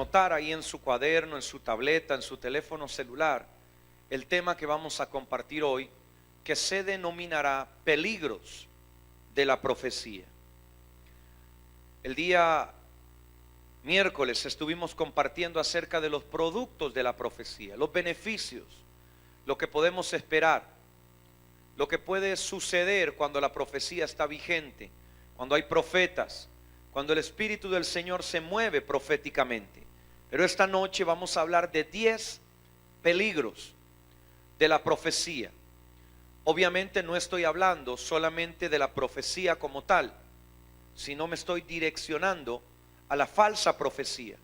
anotar ahí en su cuaderno, en su tableta, en su teléfono celular, el tema que vamos a compartir hoy, que se denominará peligros de la profecía. El día miércoles estuvimos compartiendo acerca de los productos de la profecía, los beneficios, lo que podemos esperar, lo que puede suceder cuando la profecía está vigente, cuando hay profetas, cuando el Espíritu del Señor se mueve proféticamente. Pero esta noche vamos a hablar de 10 peligros de la profecía. Obviamente no estoy hablando solamente de la profecía como tal, sino me estoy direccionando a la falsa profecía.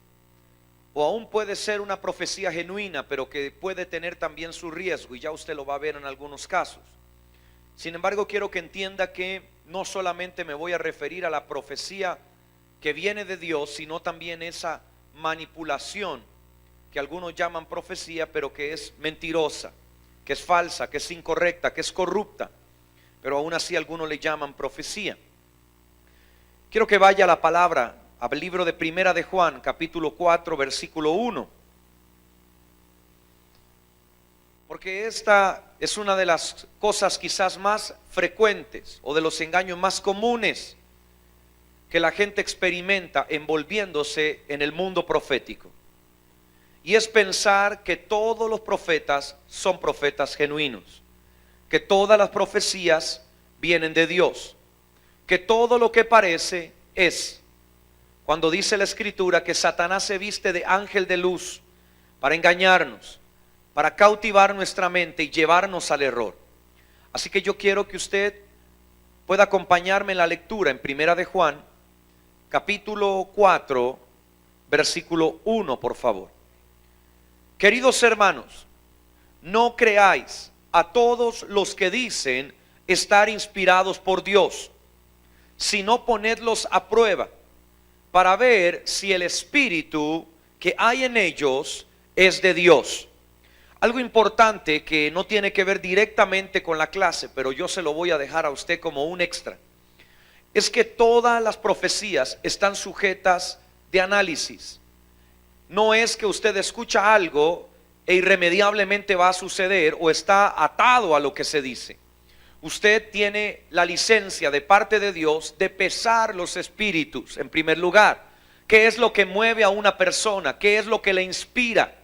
O aún puede ser una profecía genuina, pero que puede tener también su riesgo, y ya usted lo va a ver en algunos casos. Sin embargo, quiero que entienda que no solamente me voy a referir a la profecía que viene de Dios, sino también esa manipulación que algunos llaman profecía, pero que es mentirosa, que es falsa, que es incorrecta, que es corrupta, pero aún así algunos le llaman profecía. Quiero que vaya la palabra al libro de Primera de Juan, capítulo 4, versículo 1. Porque esta es una de las cosas quizás más frecuentes o de los engaños más comunes que la gente experimenta envolviéndose en el mundo profético. Y es pensar que todos los profetas son profetas genuinos, que todas las profecías vienen de Dios, que todo lo que parece es. Cuando dice la Escritura que Satanás se viste de ángel de luz para engañarnos, para cautivar nuestra mente y llevarnos al error. Así que yo quiero que usted pueda acompañarme en la lectura en Primera de Juan, capítulo 4, versículo 1, por favor. Queridos hermanos, no creáis a todos los que dicen estar inspirados por Dios, sino ponedlos a prueba para ver si el espíritu que hay en ellos es de Dios. Algo importante que no tiene que ver directamente con la clase, pero yo se lo voy a dejar a usted como un extra, es que todas las profecías están sujetas de análisis. No es que usted escucha algo e irremediablemente va a suceder o está atado a lo que se dice. Usted tiene la licencia de parte de Dios de pesar los espíritus en primer lugar. ¿Qué es lo que mueve a una persona? ¿Qué es lo que le inspira?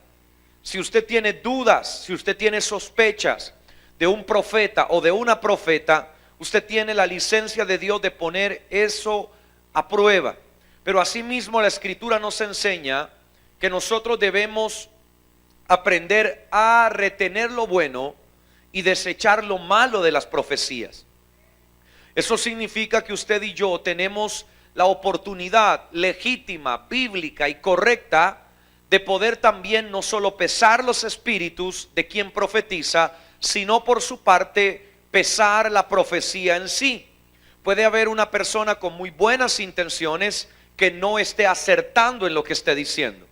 Si usted tiene dudas, si usted tiene sospechas de un profeta o de una profeta, usted tiene la licencia de Dios de poner eso a prueba. Pero asimismo la Escritura nos enseña que nosotros debemos aprender a retener lo bueno y desechar lo malo de las profecías. Eso significa que usted y yo tenemos la oportunidad legítima, bíblica y correcta de poder también no solo pesar los espíritus de quien profetiza, sino por su parte pesar la profecía en sí. Puede haber una persona con muy buenas intenciones que no esté acertando en lo que esté diciendo.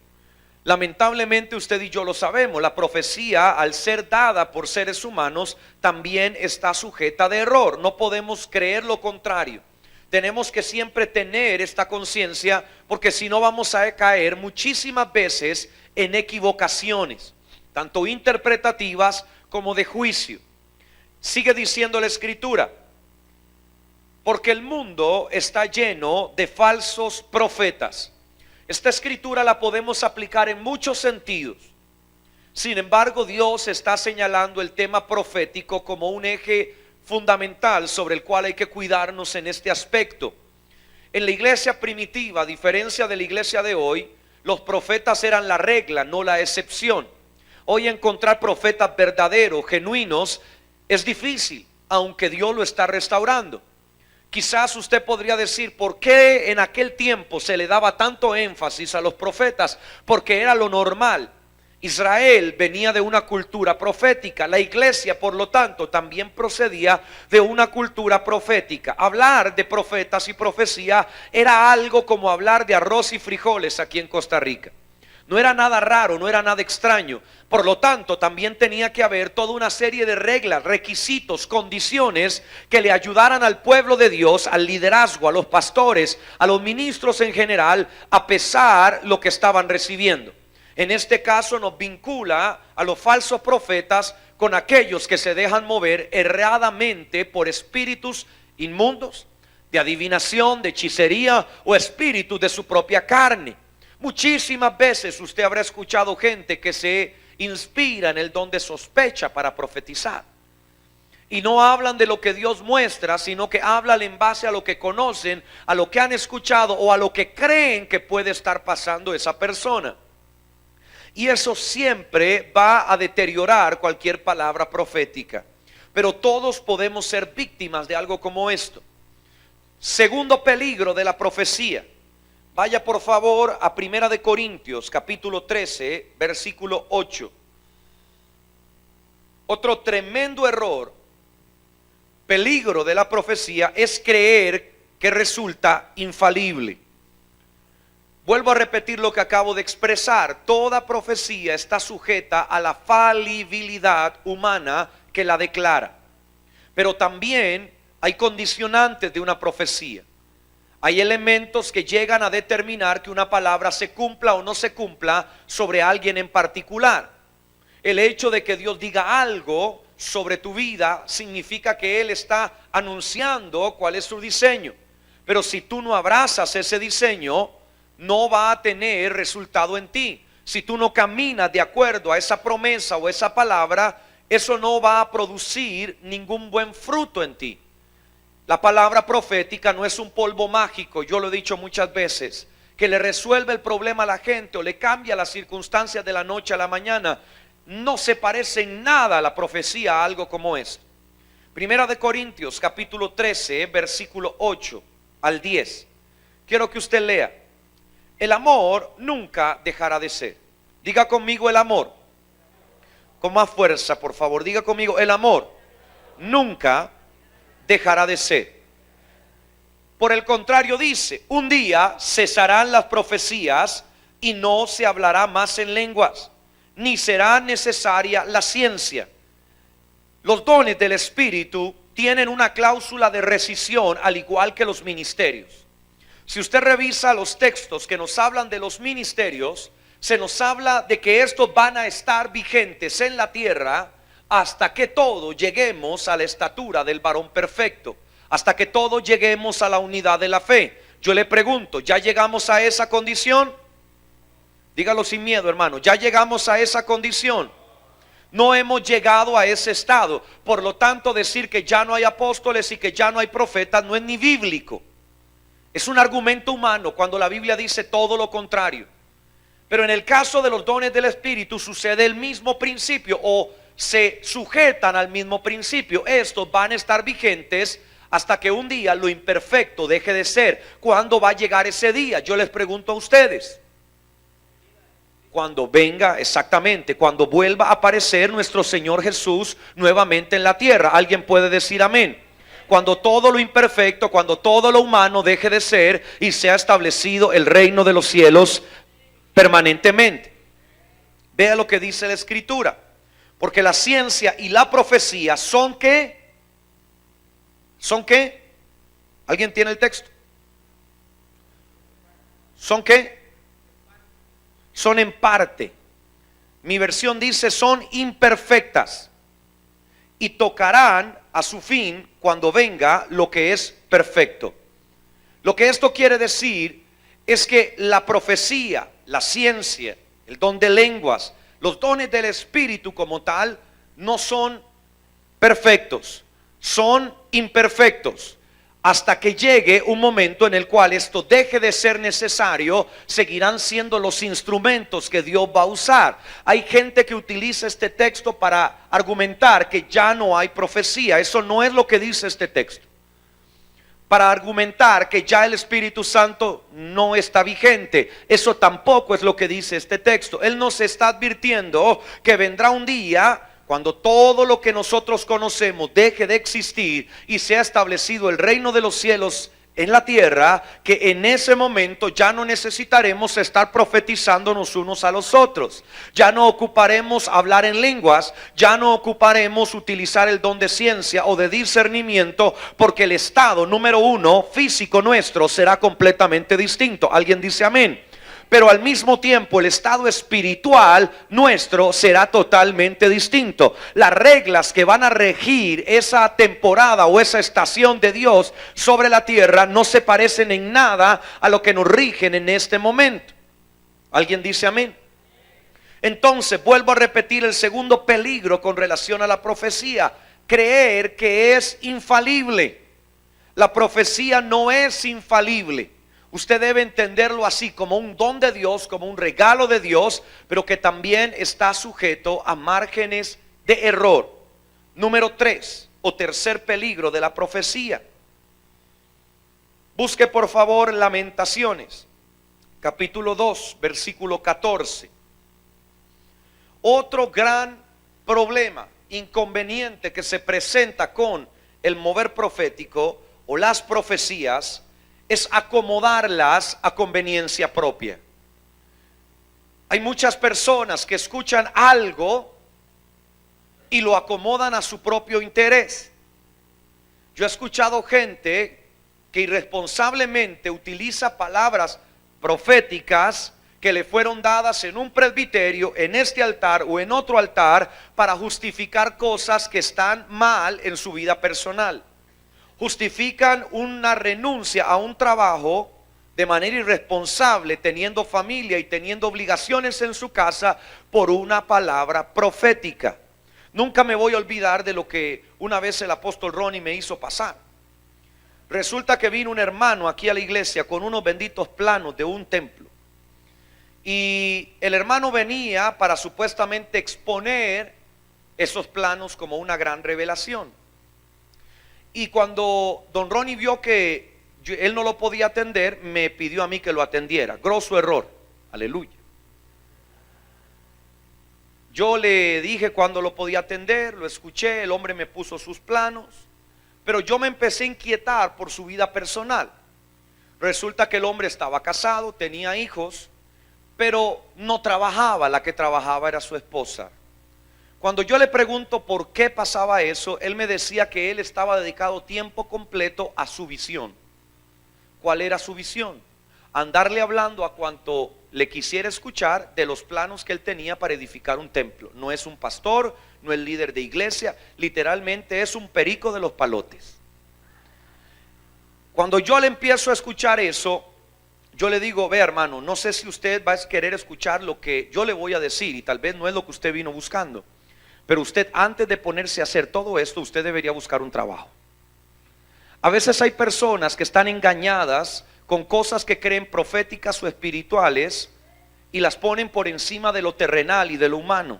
Lamentablemente usted y yo lo sabemos, la profecía al ser dada por seres humanos también está sujeta de error. No podemos creer lo contrario. Tenemos que siempre tener esta conciencia, porque si no vamos a caer muchísimas veces en equivocaciones, tanto interpretativas como de juicio. Sigue diciendo la Escritura, porque el mundo está lleno de falsos profetas. Esta escritura la podemos aplicar en muchos sentidos. Sin embargo, Dios está señalando el tema profético como un eje fundamental sobre el cual hay que cuidarnos en este aspecto. En la iglesia primitiva, a diferencia de la iglesia de hoy, los profetas eran la regla, no la excepción. Hoy encontrar profetas verdaderos, genuinos, es difícil, aunque Dios lo está restaurando. Quizás usted podría decir, ¿por qué en aquel tiempo se le daba tanto énfasis a los profetas? Porque era lo normal. Israel venía de una cultura profética. La iglesia, por lo tanto, también procedía de una cultura profética. Hablar de profetas y profecía era algo como hablar de arroz y frijoles aquí en Costa Rica. No era nada raro, no era nada extraño. Por lo tanto, también tenía que haber toda una serie de reglas, requisitos, condiciones que le ayudaran al pueblo de Dios, al liderazgo, a los pastores, a los ministros en general, a pesar lo que estaban recibiendo. En este caso nos vincula a los falsos profetas con aquellos que se dejan mover erradamente por espíritus inmundos, de adivinación, de hechicería o espíritus de su propia carne. Muchísimas veces usted habrá escuchado gente que se inspira en el don de sospecha para profetizar. Y no hablan de lo que Dios muestra, sino que hablan en base a lo que conocen, a lo que han escuchado o a lo que creen que puede estar pasando esa persona. Y eso siempre va a deteriorar cualquier palabra profética. Pero todos podemos ser víctimas de algo como esto. Segundo peligro de la profecía. Vaya por favor a Primera de Corintios, capítulo 13, versículo 8. Otro tremendo error, peligro de la profecía, es creer que resulta infalible. Vuelvo a repetir lo que acabo de expresar. Toda profecía está sujeta a la falibilidad humana que la declara. Pero también hay condicionantes de una profecía. Hay elementos que llegan a determinar que una palabra se cumpla o no se cumpla sobre alguien en particular. El hecho de que Dios diga algo sobre tu vida significa que Él está anunciando cuál es su diseño. Pero si tú no abrazas ese diseño, no va a tener resultado en ti. Si tú no caminas de acuerdo a esa promesa o esa palabra, eso no va a producir ningún buen fruto en ti. La palabra profética no es un polvo mágico, yo lo he dicho muchas veces, que le resuelve el problema a la gente o le cambia las circunstancias de la noche a la mañana. No se parece en nada a la profecía a algo como esto. Primera de Corintios, capítulo 13, versículo 8 al 10. Quiero que usted lea. El amor nunca dejará de ser. Diga conmigo el amor. Con más fuerza, por favor. Diga conmigo el amor nunca dejará de ser. Por el contrario dice, un día cesarán las profecías y no se hablará más en lenguas, ni será necesaria la ciencia. Los dones del Espíritu tienen una cláusula de rescisión al igual que los ministerios. Si usted revisa los textos que nos hablan de los ministerios, se nos habla de que estos van a estar vigentes en la tierra hasta que todos lleguemos a la estatura del varón perfecto, hasta que todos lleguemos a la unidad de la fe. Yo le pregunto, ¿ya llegamos a esa condición? Dígalo sin miedo, hermano, ¿ya llegamos a esa condición? No hemos llegado a ese estado. Por lo tanto, decir que ya no hay apóstoles y que ya no hay profetas no es ni bíblico. Es un argumento humano cuando la Biblia dice todo lo contrario. Pero en el caso de los dones del Espíritu sucede el mismo principio, o se sujetan al mismo principio. Estos van a estar vigentes hasta que un día lo imperfecto deje de ser. ¿Cuándo va a llegar ese día? Yo les pregunto a ustedes. Cuando venga, exactamente, cuando vuelva a aparecer nuestro Señor Jesús nuevamente en la tierra. ¿Alguien puede decir amén? Cuando todo lo imperfecto, cuando todo lo humano deje de ser y sea establecido el reino de los cielos permanentemente. Vea lo que dice la Escritura. Porque la ciencia y la profecía son ¿qué? ¿Son qué? ¿Alguien tiene el texto? ¿Son qué? Son en parte. Mi versión dice son imperfectas y tocarán a su fin cuando venga lo que es perfecto. Lo que esto quiere decir es que la profecía, la ciencia, el don de lenguas, los dones del Espíritu como tal no son perfectos, son imperfectos. Hasta que llegue un momento en el cual esto deje de ser necesario, seguirán siendo los instrumentos que Dios va a usar. Hay gente que utiliza este texto para argumentar que ya no hay profecía. Eso no es lo que dice este texto. Para argumentar que ya el Espíritu Santo no está vigente. Eso tampoco es lo que dice este texto. Él nos está advirtiendo que vendrá un día cuando todo lo que nosotros conocemos deje de existir y sea establecido el reino de los cielos en la tierra, que en ese momento ya no necesitaremos estar profetizándonos unos a los otros. Ya no ocuparemos hablar en lenguas, ya no ocuparemos utilizar el don de ciencia o de discernimiento, porque el estado número uno físico nuestro será completamente distinto. ¿Alguien dice amén? Pero al mismo tiempo el estado espiritual nuestro será totalmente distinto. Las reglas que van a regir esa temporada o esa estación de Dios sobre la tierra no se parecen en nada a lo que nos rigen en este momento. ¿Alguien dice amén? Entonces vuelvo a repetir el segundo peligro con relación a la profecía: creer que es infalible. La profecía no es infalible. Usted debe entenderlo así, como un don de Dios, como un regalo de Dios, pero que también está sujeto a márgenes de error. Número 3, o tercer peligro de la profecía. Busque por favor Lamentaciones, capítulo 2, versículo 14. Otro gran problema, inconveniente que se presenta con el mover profético o las profecías, es acomodarlas a conveniencia propia. Hay muchas personas que escuchan algo y lo acomodan a su propio interés. Yo he escuchado gente que irresponsablemente utiliza palabras proféticas que le fueron dadas en un presbiterio, en este altar o en otro altar, para justificar cosas que están mal en su vida personal. Justifican una renuncia a un trabajo de manera irresponsable, teniendo familia y teniendo obligaciones en su casa, por una palabra profética. Nunca me voy a olvidar de lo que una vez el apóstol Ronnie me hizo pasar. Resulta que vino un hermano aquí a la iglesia con unos benditos planos de un templo, y el hermano venía para supuestamente exponer esos planos como una gran revelación. Y cuando don Ronnie vio que él no lo podía atender, me pidió a mí que lo atendiera. Grosso error, aleluya. Yo le dije cuándo lo podía atender, lo escuché, el hombre me puso sus planos, pero yo me empecé a inquietar por su vida personal. Resulta que el hombre estaba casado, tenía hijos, pero no trabajaba. La que trabajaba era su esposa. Cuando yo le pregunto por qué pasaba eso, él me decía que él estaba dedicado tiempo completo a su visión. ¿Cuál era su visión? Andarle hablando a cuanto le quisiera escuchar de los planos que él tenía para edificar un templo. No es un pastor, no es líder de iglesia, literalmente es un perico de los palotes. Cuando yo le empiezo a escuchar eso, yo le digo: ve, hermano, no sé si usted va a querer escuchar lo que yo le voy a decir, y tal vez no es lo que usted vino buscando, pero usted, antes de ponerse a hacer todo esto, usted debería buscar un trabajo. A veces hay personas que están engañadas con cosas que creen proféticas o espirituales y las ponen por encima de lo terrenal y de lo humano.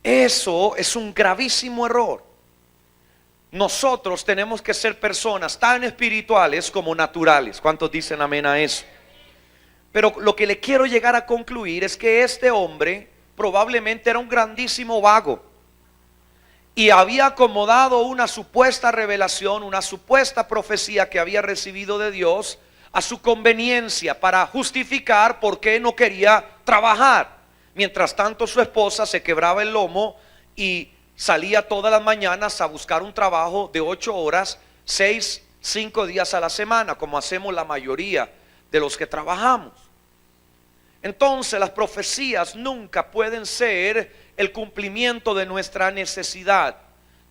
Eso es un gravísimo error. Nosotros tenemos que ser personas tan espirituales como naturales. ¿Cuántos dicen amén a eso? Pero lo que le quiero llegar a concluir es que este hombre probablemente era un grandísimo vago y había acomodado una supuesta revelación, una supuesta profecía que había recibido de Dios a su conveniencia, para justificar por qué no quería trabajar. Mientras tanto, su esposa se quebraba el lomo y salía todas las mañanas a buscar un trabajo de 8 horas, 5 días a la semana, como hacemos la mayoría de los que trabajamos. Entonces, las profecías nunca pueden ser el cumplimiento de nuestra necesidad.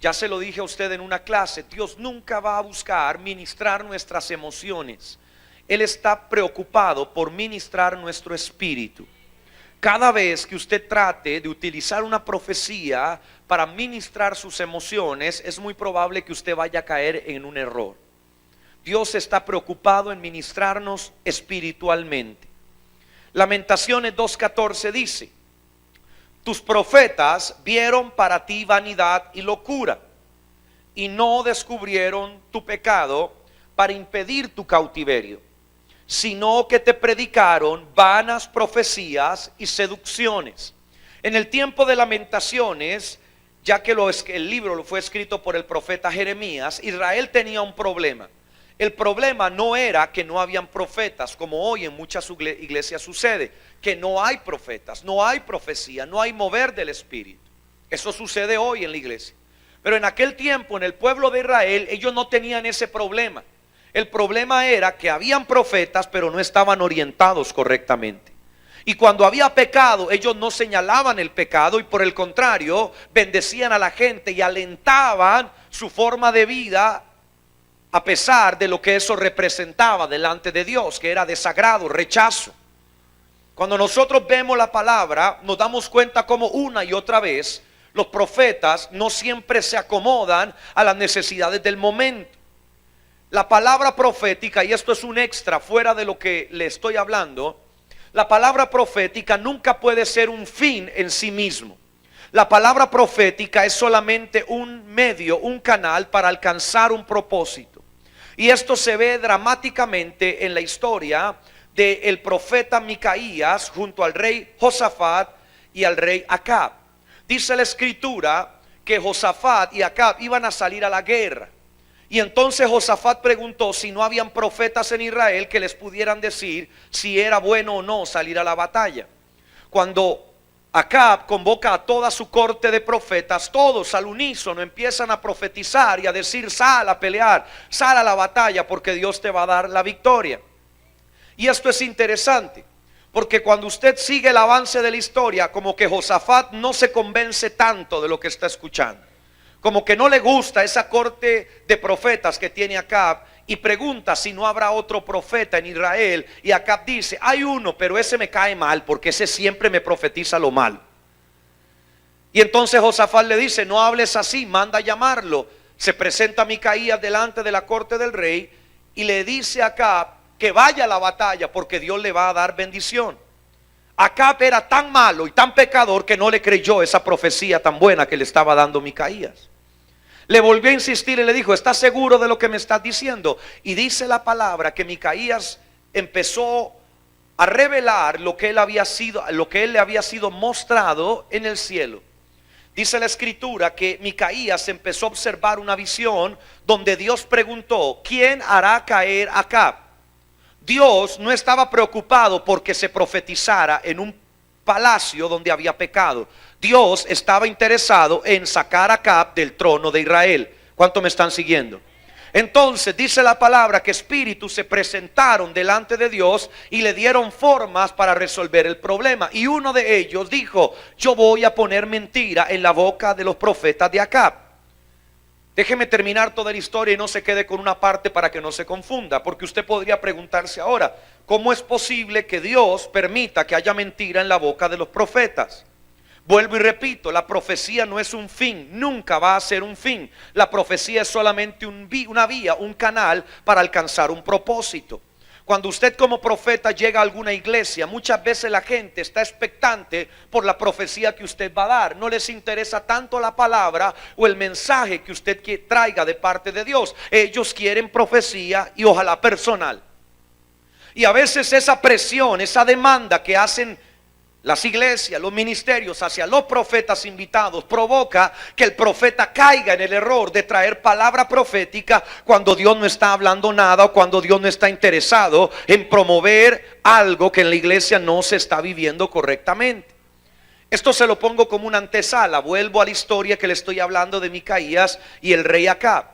Ya se lo dije a usted en una clase: Dios nunca va a buscar ministrar nuestras emociones. Él está preocupado por ministrar nuestro espíritu. Cada vez que usted trate de utilizar una profecía para ministrar sus emociones, es muy probable que usted vaya a caer en un error. Dios está preocupado en ministrarnos espiritualmente. Lamentaciones 2:14 dice: tus profetas vieron para ti vanidad y locura, y no descubrieron tu pecado para impedir tu cautiverio, sino que te predicaron vanas profecías y seducciones. En el tiempo de Lamentaciones, ya que el libro fue escrito por el profeta Jeremías, Israel tenía un problema. El problema no era que no habían profetas, como hoy en muchas iglesias sucede, que no hay profetas, no hay profecía, no hay mover del Espíritu. Eso sucede hoy en la iglesia. Pero en aquel tiempo, en el pueblo de Israel, ellos no tenían ese problema. El problema era que habían profetas, pero no estaban orientados correctamente. Y cuando había pecado, ellos no señalaban el pecado y por el contrario, bendecían a la gente y alentaban su forma de vida, a pesar de lo que eso representaba delante de Dios, que era desagrado, rechazo. Cuando nosotros vemos la palabra, nos damos cuenta como una y otra vez los profetas no siempre se acomodan a las necesidades del momento. La palabra profética, y esto es un extra fuera de lo que le estoy hablando, la palabra profética nunca puede ser un fin en sí mismo. La palabra profética es solamente un medio, un canal para alcanzar un propósito. Y esto se ve dramáticamente en la historia del profeta Micaías junto al rey Josafat y al rey Acab. Dice la escritura que Josafat y Acab iban a salir a la guerra. Y entonces Josafat preguntó si no habían profetas en Israel que les pudieran decir si era bueno o no salir a la batalla. Cuando Acab convoca a toda su corte de profetas, todos al unísono empiezan a profetizar y a decir: sal a pelear, sal a la batalla porque Dios te va a dar la victoria. Y esto es interesante, porque cuando usted sigue el avance de la historia, como que Josafat no se convence tanto de lo que está escuchando, como que no le gusta esa corte de profetas que tiene Acab, y pregunta si no habrá otro profeta en Israel. Y Acab dice: hay uno, pero ese me cae mal porque ese siempre me profetiza lo malo. Y entonces Josafat le dice: no hables así, manda a llamarlo. Se presenta Micaías delante de la corte del rey y le dice a Acab que vaya a la batalla porque Dios le va a dar bendición. Acab era tan malo y tan pecador que no le creyó esa profecía tan buena que le estaba dando Micaías. Le volvió a insistir y le dijo: ¿estás seguro de lo que me estás diciendo? Y dice la palabra que Micaías empezó a revelar lo que él le había sido mostrado en el cielo. Dice la escritura que Micaías empezó a observar una visión donde Dios preguntó: ¿quién hará caer a Acab? Dios no estaba preocupado porque se profetizara en un palacio donde había pecado. Dios estaba interesado en sacar a Acab del trono de Israel. ¿Cuánto me están siguiendo? Entonces dice la palabra que espíritus se presentaron delante de Dios y le dieron formas para resolver el problema. Y uno de ellos dijo: yo voy a poner mentira en la boca de los profetas de Acab. Déjeme terminar toda la historia y no se quede con una parte para que no se confunda, porque usted podría preguntarse ahora: ¿cómo es posible que Dios permita que haya mentira en la boca de los profetas? Vuelvo y repito, la profecía no es un fin, nunca va a ser un fin. La profecía es solamente una vía, un canal para alcanzar un propósito. Cuando usted como profeta llega a alguna iglesia, muchas veces la gente está expectante por la profecía que usted va a dar. No les interesa tanto la palabra o el mensaje que usted traiga de parte de Dios. Ellos quieren profecía y ojalá personal. Y a veces esa presión, esa demanda que hacen las iglesias, los ministerios hacia los profetas invitados, provoca que el profeta caiga en el error de traer palabra profética cuando Dios no está hablando nada, o cuando Dios no está interesado en promover algo que en la iglesia no se está viviendo correctamente. Esto se lo pongo como una antesala. Vuelvo a la historia que le estoy hablando de Micaías y el rey Acab.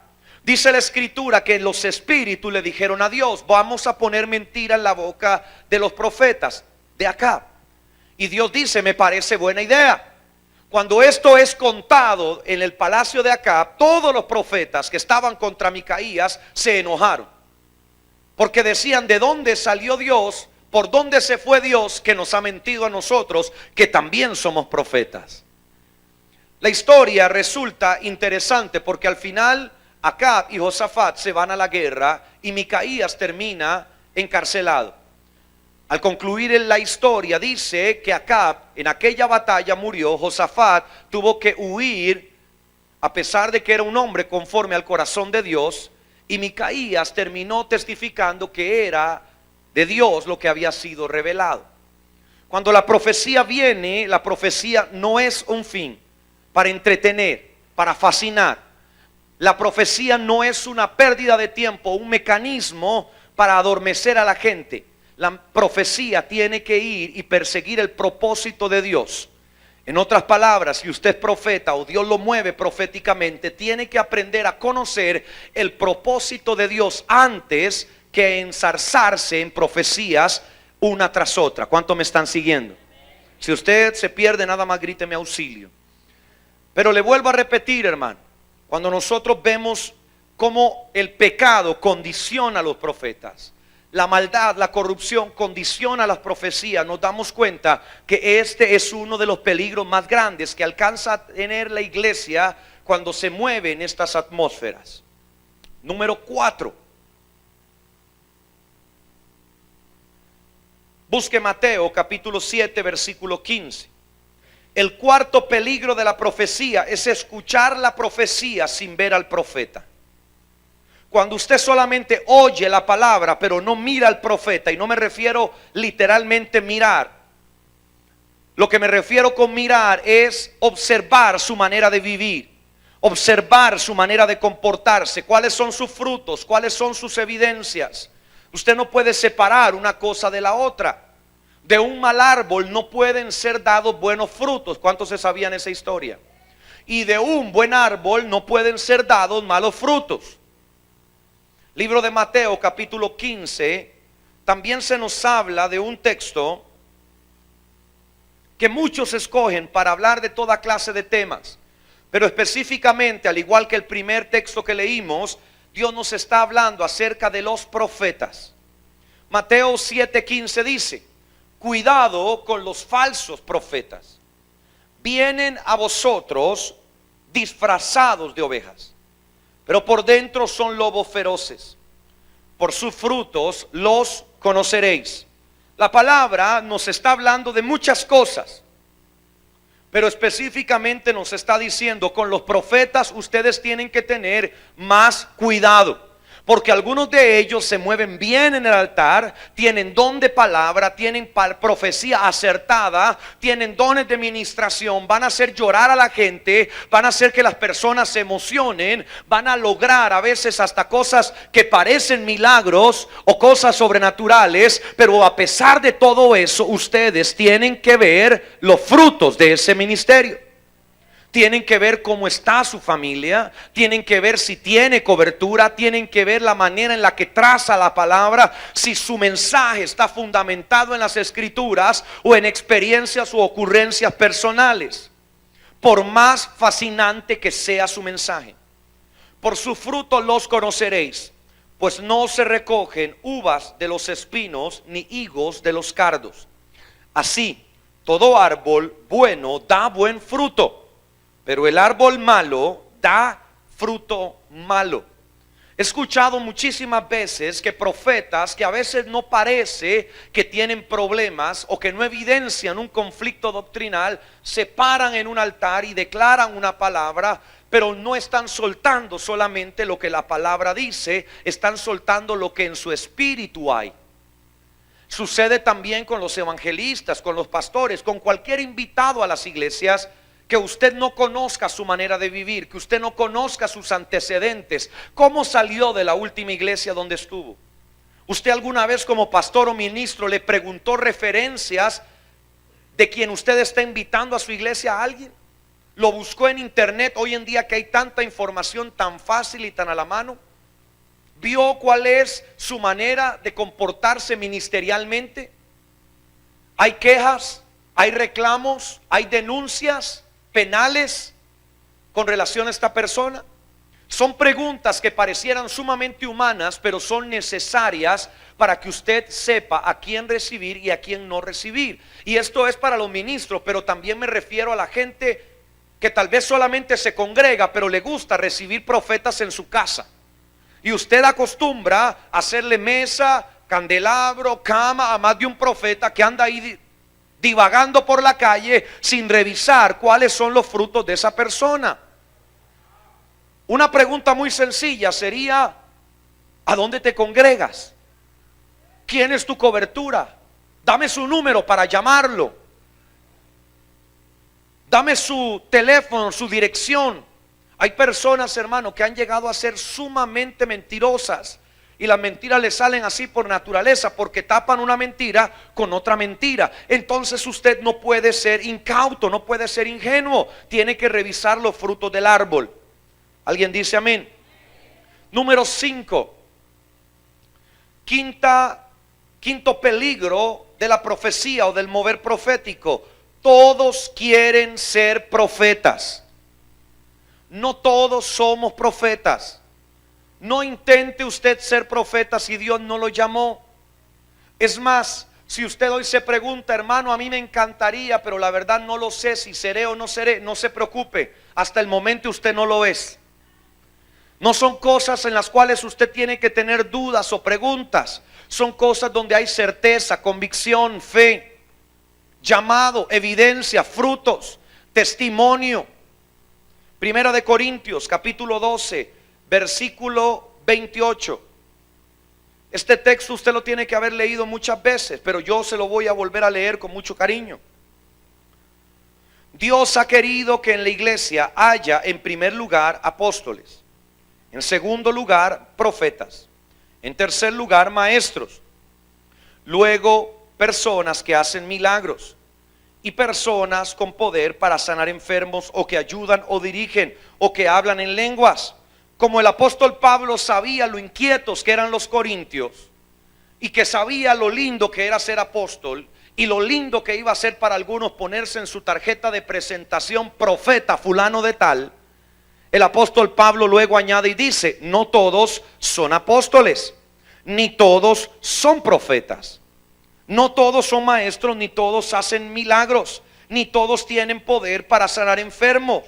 Dice la escritura que los espíritus le dijeron a Dios: vamos a poner mentira en la boca de los profetas de Acab. Y Dios dice: me parece buena idea. Cuando esto es contado en el palacio de Acab, todos los profetas que estaban contra Micaías se enojaron, porque decían: ¿de dónde salió Dios? ¿Por dónde se fue Dios que nos ha mentido a nosotros, que también somos profetas? La historia resulta interesante porque al final Acab y Josafat se van a la guerra y Micaías termina encarcelado. Al concluir en la historia dice que Acab en aquella batalla murió. Josafat tuvo que huir a pesar de que era un hombre conforme al corazón de Dios, y Micaías terminó testificando que era de Dios lo que había sido revelado. Cuando la profecía viene, la profecía no es un fin para entretener, para fascinar. La profecía no es una pérdida de tiempo, un mecanismo para adormecer a la gente. La profecía tiene que ir y perseguir el propósito de Dios. En otras palabras, si usted es profeta o Dios lo mueve proféticamente, tiene que aprender a conocer el propósito de Dios antes que enzarzarse en profecías una tras otra. ¿Cuánto me están siguiendo? Si usted se pierde, nada más gríteme auxilio. Pero le vuelvo a repetir, hermano, cuando nosotros vemos cómo el pecado condiciona a los profetas, la maldad, la corrupción condiciona las profecías, nos damos cuenta que este es uno de los peligros más grandes que alcanza a tener la iglesia cuando se mueve en estas atmósferas. Número 4. Busque Mateo capítulo 7 versículo 15. El cuarto peligro de la profecía es escuchar la profecía sin ver al profeta. Cuando usted solamente oye la palabra pero no mira al profeta, y no me refiero literalmente mirar. Lo que me refiero con mirar es observar su manera de vivir, observar su manera de comportarse, cuáles son sus frutos, cuáles son sus evidencias. Usted no puede separar una cosa de la otra. De un mal árbol no pueden ser dados buenos frutos. ¿Cuántos se sabían esa historia? Y de un buen árbol no pueden ser dados malos frutos. Libro de Mateo capítulo 15, también se nos habla de un texto que muchos escogen para hablar de toda clase de temas, pero específicamente, al igual que el primer texto que leímos, Dios nos está hablando acerca de los profetas. Mateo 7:15 dice: cuidado con los falsos profetas. Vienen a vosotros disfrazados de ovejas, pero por dentro son lobos feroces. Por sus frutos los conoceréis. La palabra nos está hablando de muchas cosas, pero específicamente nos está diciendo: con los profetas ustedes tienen que tener más cuidado, porque algunos de ellos se mueven bien en el altar, tienen don de palabra, tienen profecía acertada, tienen dones de ministración, van a hacer llorar a la gente, van a hacer que las personas se emocionen, van a lograr a veces hasta cosas que parecen milagros o cosas sobrenaturales, pero a pesar de todo eso, ustedes tienen que ver los frutos de ese ministerio. Tienen que ver cómo está su familia, tienen que ver si tiene cobertura, tienen que ver la manera en la que traza la palabra, si su mensaje está fundamentado en las escrituras o en experiencias u ocurrencias personales. Por más fascinante que sea su mensaje, por su fruto los conoceréis, pues no se recogen uvas de los espinos ni higos de los cardos. Así, todo árbol bueno da buen fruto, pero el árbol malo da fruto malo. He escuchado muchísimas veces que profetas que a veces no parece que tienen problemas o que no evidencian un conflicto doctrinal, se paran en un altar y declaran una palabra, pero no están soltando solamente lo que la palabra dice, están soltando lo que en su espíritu hay. Sucede también con los evangelistas, con los pastores, con cualquier invitado a las iglesias, que usted no conozca su manera de vivir, que usted no conozca sus antecedentes, cómo salió de la última iglesia donde estuvo. Usted alguna vez como pastor o ministro le preguntó referencias de quien usted está invitando a su iglesia a alguien. Lo buscó en internet, hoy en día que hay tanta información tan fácil y tan a la mano. Vio cuál es su manera de comportarse ministerialmente. Hay quejas, hay reclamos, hay denuncias penales con relación a esta persona. Son preguntas que parecieran sumamente humanas, pero son necesarias para que usted sepa a quién recibir y a quién no recibir. Y esto es para los ministros, pero también me refiero a la gente que tal vez solamente se congrega, pero le gusta recibir profetas en su casa. Y usted acostumbra a hacerle mesa, candelabro, cama a más de un profeta que anda ahí divagando por la calle sin revisar cuáles son los frutos de esa persona. Una pregunta muy sencilla sería: ¿a dónde te congregas? ¿Quién es tu cobertura? Dame su número para llamarlo. Dame su teléfono, su dirección. Hay personas, hermano, que han llegado a ser sumamente mentirosas. Y las mentiras le salen así por naturaleza, porque tapan una mentira con otra mentira. Entonces usted no puede ser incauto, no puede ser ingenuo. Tiene que revisar los frutos del árbol. ¿Alguien dice amén? Número 5. Quinto peligro de la profecía o del mover profético. Todos quieren ser profetas. No todos somos profetas. No intente usted ser profeta si Dios no lo llamó. Es más, si usted hoy se pregunta, hermano, a mí me encantaría, pero la verdad no lo sé si seré o no seré, no se preocupe. Hasta el momento usted no lo es. No son cosas en las cuales usted tiene que tener dudas o preguntas. Son cosas donde hay certeza, convicción, fe, llamado, evidencia, frutos, testimonio. Primera de Corintios, capítulo 12. Versículo 28. Este texto usted lo tiene que haber leído muchas veces, pero yo se lo voy a volver a leer con mucho cariño. Dios ha querido que en la iglesia haya en primer lugar apóstoles, en segundo lugar profetas, en tercer lugar maestros, luego personas que hacen milagros y personas con poder para sanar enfermos, o que ayudan o dirigen o que hablan en lenguas. Como el apóstol Pablo sabía lo inquietos que eran los corintios y que sabía lo lindo que era ser apóstol y lo lindo que iba a ser para algunos ponerse en su tarjeta de presentación profeta fulano de tal, el apóstol Pablo luego añade y dice: no todos son apóstoles, ni todos son profetas, no todos son maestros, ni todos hacen milagros, ni todos tienen poder para sanar enfermos,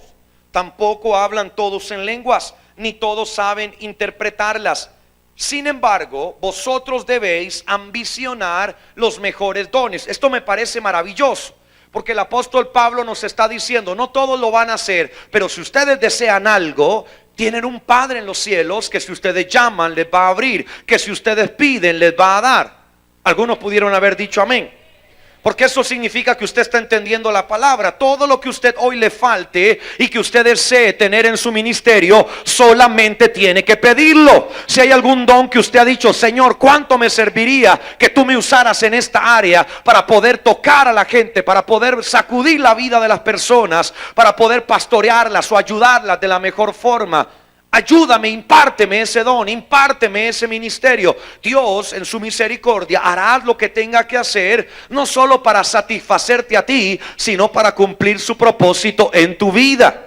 tampoco hablan todos en lenguas, ni todos saben interpretarlas. Sin embargo, vosotros debéis ambicionar los mejores dones. Esto me parece maravilloso, porque el apóstol Pablo nos está diciendo: no todos lo van a hacer, pero si ustedes desean algo, tienen un Padre en los cielos que si ustedes llaman les va a abrir, que si ustedes piden les va a dar. Algunos pudieron haber dicho amén, porque eso significa que usted está entendiendo la palabra. Todo lo que usted hoy le falte y que usted desee tener en su ministerio, solamente tiene que pedirlo. Si hay algún don que usted ha dicho: Señor, ¿cuánto me serviría que tú me usaras en esta área para poder tocar a la gente, para poder sacudir la vida de las personas, para poder pastorearlas o ayudarlas de la mejor forma? Ayúdame, impárteme ese don, impárteme ese ministerio. Dios en su misericordia hará lo que tenga que hacer, no solo para satisfacerte a ti, sino para cumplir su propósito en tu vida.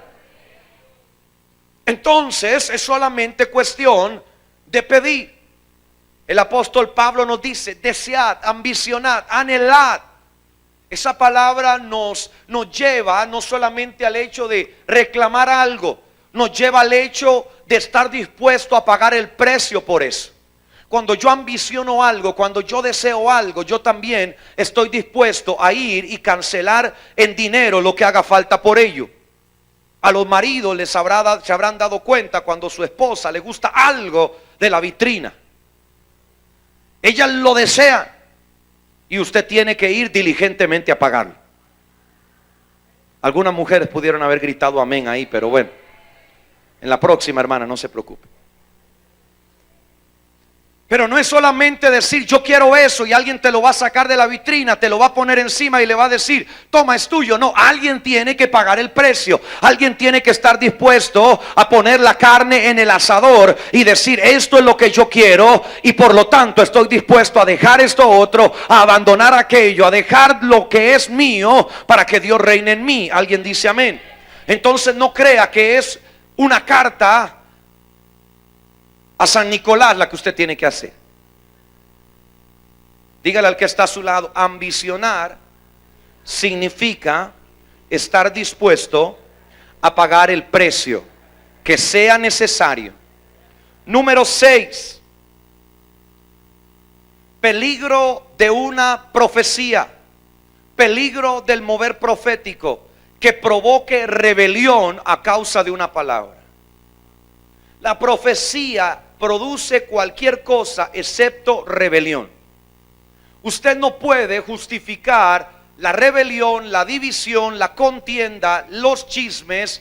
Entonces es solamente cuestión de pedir. El apóstol Pablo nos dice: desead, ambicionad, anhelad. Esa palabra nos lleva no solamente al hecho de reclamar algo, nos lleva al hecho de estar dispuesto a pagar el precio por eso. Cuando yo ambiciono algo, cuando yo deseo algo, yo también estoy dispuesto a ir y cancelar en dinero lo que haga falta por ello. A los maridos se habrán dado cuenta cuando su esposa le gusta algo de la vitrina. Ella lo desea y usted tiene que ir diligentemente a pagarlo. Algunas mujeres pudieron haber gritado amén ahí, pero bueno, en la próxima, hermana, no se preocupe. Pero no es solamente decir yo quiero eso y alguien te lo va a sacar de la vitrina, te lo va a poner encima y le va a decir toma, es tuyo. No, alguien tiene que pagar el precio. Alguien tiene que estar dispuesto a poner la carne en el asador y decir esto es lo que yo quiero y por lo tanto estoy dispuesto a dejar esto otro, a abandonar aquello, a dejar lo que es mío para que Dios reine en mí. Alguien dice amén. Entonces no crea que es una carta a San Nicolás la que usted tiene que hacer. Dígale al que está a su lado: ambicionar significa estar dispuesto a pagar el precio que sea necesario. Número 6. Peligro de una profecía, peligro del mover profético, que provoque rebelión a causa de una palabra. La profecía produce cualquier cosa excepto rebelión. Usted no puede justificar la rebelión, la división, la contienda, los chismes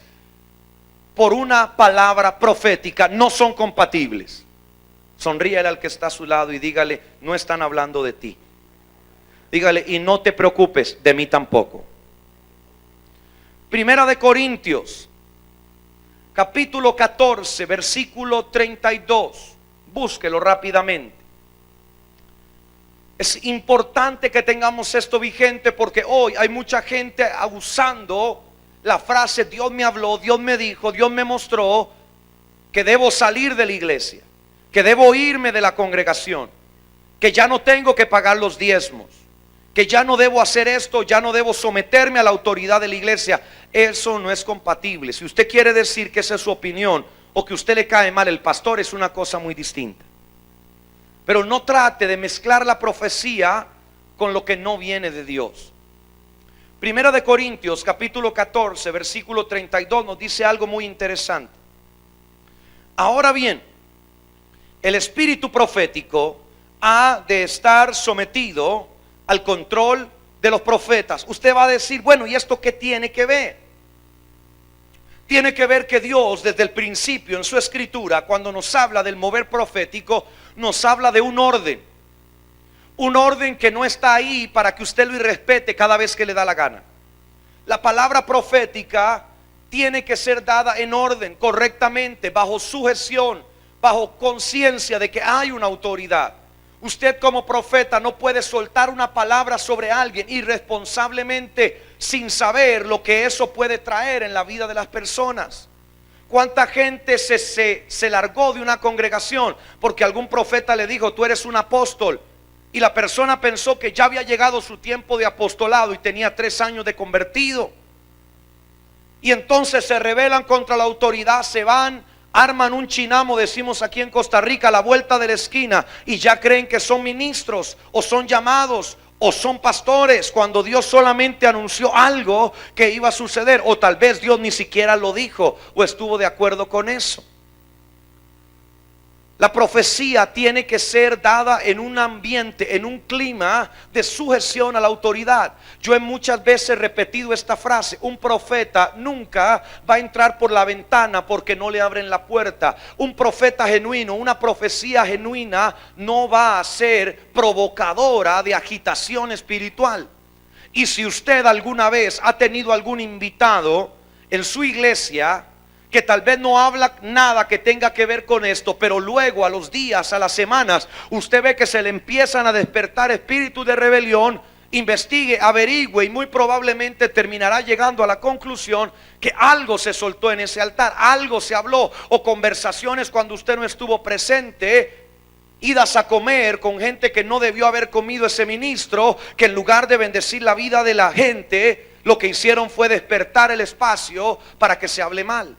por una palabra profética no son compatibles. Sonríele al que está a su lado y dígale: no están hablando de ti. Dígale: y no te preocupes, de mí tampoco. Primera de Corintios, capítulo 14, versículo 32. Búsquelo rápidamente. Es importante que tengamos esto vigente, porque hoy hay mucha gente usando la frase: Dios me habló, Dios me dijo, Dios me mostró que debo salir de la iglesia, que debo irme de la congregación, que ya no tengo que pagar los diezmos, que ya no debo hacer esto, ya no debo someterme a la autoridad de la iglesia. Eso no es compatible. Si usted quiere decir que esa es su opinión, o que a usted le cae mal el pastor, es una cosa muy distinta. Pero no trate de mezclar la profecía con lo que no viene de Dios. Primera de Corintios, capítulo 14, versículo 32 nos dice algo muy interesante. Ahora bien, el espíritu profético ha de estar sometido al control de los profetas. Usted va a decir: bueno, ¿y esto qué tiene que ver? Tiene que ver que Dios, desde el principio en su escritura, cuando nos habla del mover profético, nos habla de un orden. Un orden que no está ahí para que usted lo irrespete cada vez que le da la gana. La palabra profética tiene que ser dada en orden, correctamente, bajo sujeción, bajo conciencia de que hay una autoridad. Usted como profeta no puede soltar una palabra sobre alguien irresponsablemente, sin saber lo que eso puede traer en la vida de las personas. ¿Cuánta gente se largó de una congregación porque algún profeta le dijo: tú eres un apóstol? Y la persona pensó que ya había llegado su tiempo de apostolado y tenía 3 años de convertido. Y entonces se rebelan contra la autoridad, se van, arman un chinamo, decimos aquí en Costa Rica, a la vuelta de la esquina, y ya creen que son ministros, o son llamados, o son pastores, cuando Dios solamente anunció algo que iba a suceder, o tal vez Dios ni siquiera lo dijo o estuvo de acuerdo con eso. La profecía tiene que ser dada en un ambiente, en un clima de sujeción a la autoridad. Yo he muchas veces repetido esta frase: un profeta nunca va a entrar por la ventana porque no le abren la puerta. Un profeta genuino, una profecía genuina no va a ser provocadora de agitación espiritual. Y si usted alguna vez ha tenido algún invitado en su iglesia que tal vez no habla nada que tenga que ver con esto, pero luego a los días, a las semanas, usted ve que se le empiezan a despertar espíritus de rebelión, investigue, averigüe, y muy probablemente terminará llegando a la conclusión que algo se soltó en ese altar, algo se habló, o conversaciones cuando usted no estuvo presente, idas a comer con gente que no debió haber comido ese ministro, que en lugar de bendecir la vida de la gente, lo que hicieron fue despertar el espacio para que se hable mal.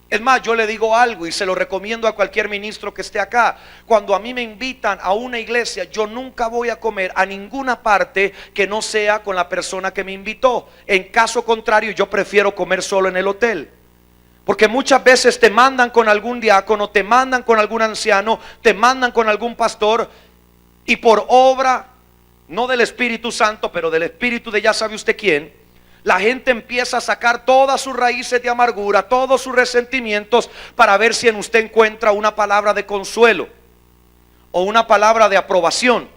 Es más, yo le digo algo y se lo recomiendo a cualquier ministro que esté acá: cuando a mí me invitan a una iglesia, yo nunca voy a comer a ninguna parte que no sea con la persona que me invitó. En caso contrario, yo prefiero comer solo en el hotel, porque muchas veces te mandan con algún diácono, te mandan con algún anciano, te mandan con algún pastor, y por obra, no del Espíritu Santo, pero del espíritu de ya sabe usted quién, la gente empieza a sacar todas sus raíces de amargura, todos sus resentimientos, para ver si en usted encuentra una palabra de consuelo o una palabra de aprobación.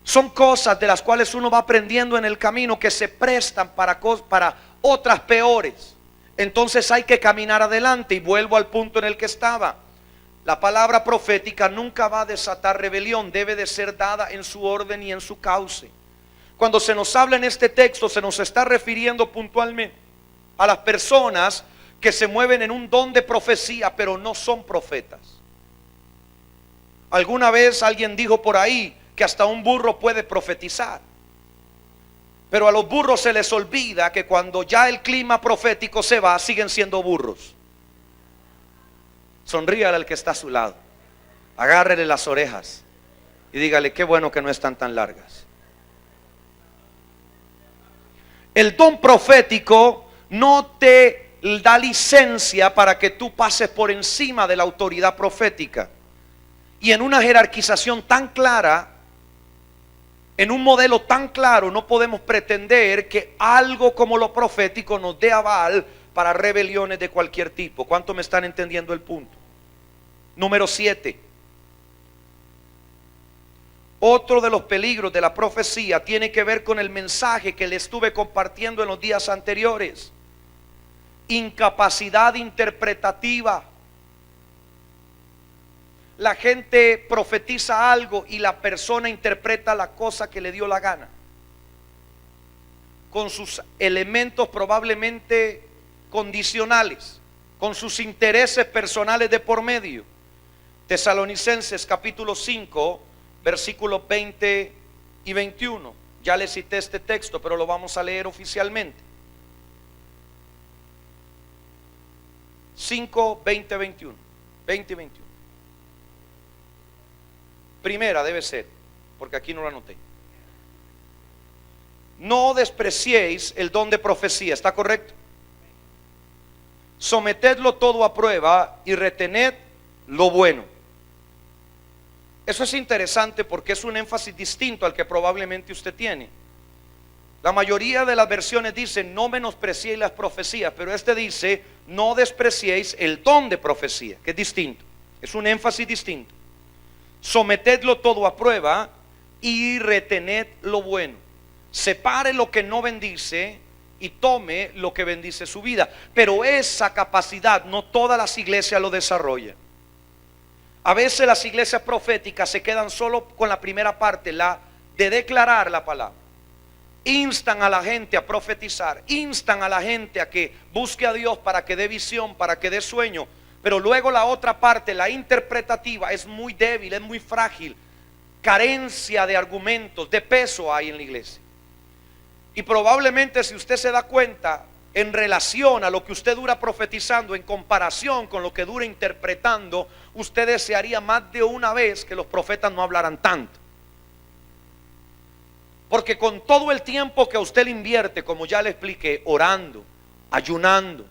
Son cosas de las cuales uno va aprendiendo en el camino, que se prestan para otras peores. Entonces hay que caminar adelante, y vuelvo al punto en el que estaba. La palabra profética nunca va a desatar rebelión, debe de ser dada en su orden y en su cauce. Cuando se nos habla en este texto, se nos está refiriendo puntualmente a las personas que se mueven en un don de profecía, pero no son profetas. Alguna vez alguien dijo por ahí que hasta un burro puede profetizar, pero a los burros se les olvida que cuando ya el clima profético se va, siguen siendo burros. Sonríale al que está a su lado, agárrele las orejas y dígale: qué bueno que no están tan largas. El don profético no te da licencia para que tú pases por encima de la autoridad profética. Y en una jerarquización tan clara, en un modelo tan claro, no podemos pretender que algo como lo profético nos dé aval para rebeliones de cualquier tipo. ¿Cuánto me están entendiendo el punto? Número 7. Otro de los peligros de la profecía tiene que ver con el mensaje que le estuve compartiendo en los días anteriores. Incapacidad interpretativa. La gente profetiza algo y la persona interpreta la cosa que le dio la gana, con sus elementos probablemente condicionales, con sus intereses personales de por medio. Tesalonicenses capítulo 5, versículos 20 y 21. Ya le cité este texto, pero lo vamos a leer oficialmente. 5, 20, 21. 20 y 21. Primera debe ser, porque aquí no lo anoté. No despreciéis el don de profecía, ¿está correcto? Sometedlo todo a prueba y retened lo bueno. Eso es interesante porque es un énfasis distinto al que probablemente usted tiene. La mayoría de las versiones dicen no menospreciéis las profecías, pero este dice no despreciéis el don de profecía, que es distinto, es un énfasis distinto. Sometedlo todo a prueba y retened lo bueno. Separe lo que no bendice y tome lo que bendice su vida. Pero esa capacidad no todas las iglesias lo desarrollan. A veces las iglesias proféticas se quedan solo con la primera parte, la de declarar la palabra. Instan a la gente a profetizar, instan a la gente a que busque a Dios para que dé visión, para que dé sueño. Pero luego la otra parte, la interpretativa, es muy débil, es muy frágil. Carencia de argumentos, de peso hay en la iglesia. Y probablemente si usted se da cuenta, en relación a lo que usted dura profetizando, en comparación con lo que dura interpretando, usted desearía más de una vez que los profetas no hablaran tanto. Porque con todo el tiempo que usted le invierte, como ya le expliqué, orando, ayunando,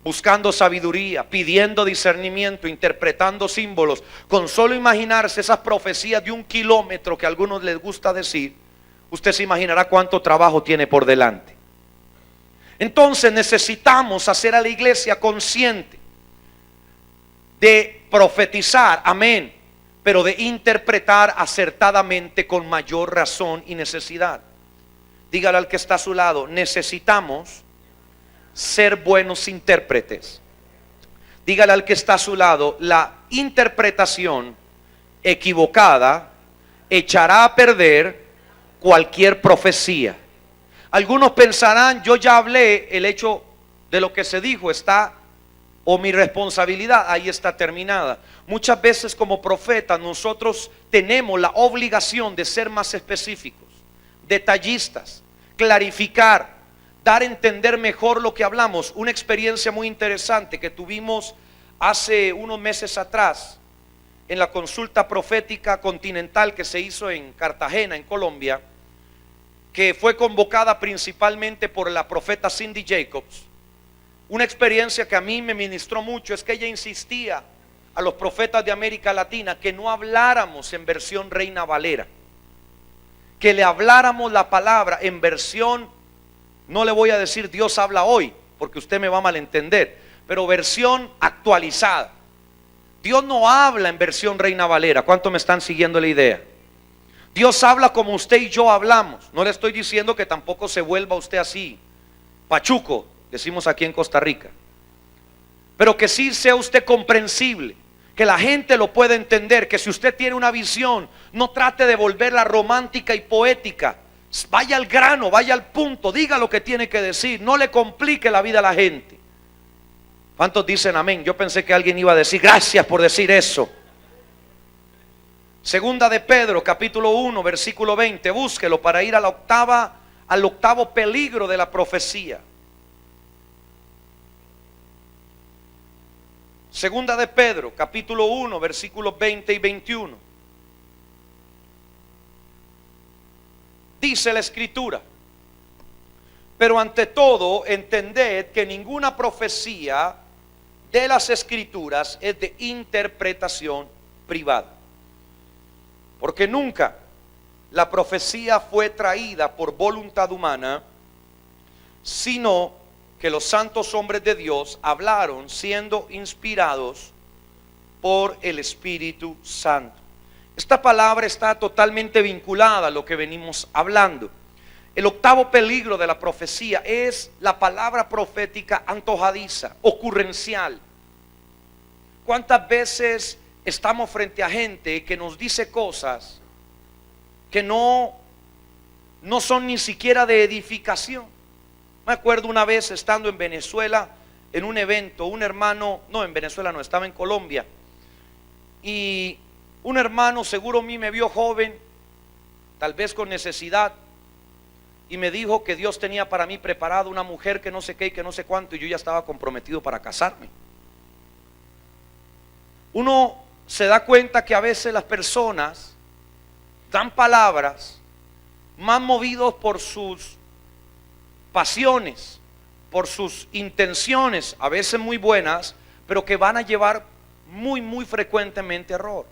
buscando sabiduría, pidiendo discernimiento, interpretando símbolos, con solo imaginarse esas profecías de 1 kilómetro que a algunos les gusta decir, usted se imaginará cuánto trabajo tiene por delante. Entonces necesitamos hacer a la iglesia consciente de profetizar, amén, pero de interpretar acertadamente con mayor razón y necesidad. Dígale al que está a su lado, necesitamos ser buenos intérpretes. Dígale al que está a su lado, la interpretación equivocada echará a perder cualquier profecía. Algunos pensarán, yo ya hablé, el hecho de lo que se dijo está, o mi responsabilidad ahí está terminada. Muchas veces como profetas nosotros tenemos la obligación de ser más específicos, detallistas, clarificar, dar a entender mejor lo que hablamos. Una experiencia muy interesante que tuvimos hace unos meses atrás en la consulta profética continental que se hizo en Cartagena, en Colombia, que fue convocada principalmente por la profeta Cindy Jacobs. Una experiencia que a mí me ministró mucho es que ella insistía a los profetas de América Latina que no habláramos en versión Reina Valera, que le habláramos la palabra en versión, no le voy a decir Dios habla hoy, porque usted me va a malentender, pero versión actualizada. Dios no habla en versión Reina Valera. ¿Cuánto me están siguiendo la idea? Dios habla como usted y yo hablamos. No le estoy diciendo que tampoco se vuelva usted así, pachuco, decimos aquí en Costa Rica, pero que sí sea usted comprensible, que la gente lo pueda entender, que si usted tiene una visión, no trate de volverla romántica y poética. Vaya al grano, vaya al punto, diga lo que tiene que decir, no le complique la vida a la gente. ¿Cuántos dicen amén? Yo pensé que alguien iba a decir gracias por decir eso. Segunda de Pedro, capítulo 1, versículo 20. Búsquelo para ir al octavo peligro de la profecía. Segunda de Pedro, capítulo 1, versículos 20 y 21. Dice la escritura: pero ante todo entended que ninguna profecía de las escrituras es de interpretación privada, porque nunca la profecía fue traída por voluntad humana, sino que los santos hombres de Dios hablaron siendo inspirados por el Espíritu Santo. Esta palabra está totalmente vinculada a lo que venimos hablando. El octavo peligro de la profecía es la palabra profética antojadiza, ocurrencial. ¿Cuántas veces estamos frente a gente que nos dice cosas que no son ni siquiera de edificación? Me acuerdo una vez estando en Venezuela en un evento, un hermano, no, en Venezuela no, estaba en Colombia, y un hermano, seguro a mí, me vio joven, tal vez con necesidad, y me dijo que Dios tenía para mí preparado una mujer que no sé qué y que no sé cuánto, y yo ya estaba comprometido para casarme. Uno se da cuenta que a veces las personas dan palabras más movidos por sus pasiones, por sus intenciones, a veces muy buenas, pero que van a llevar muy frecuentemente error.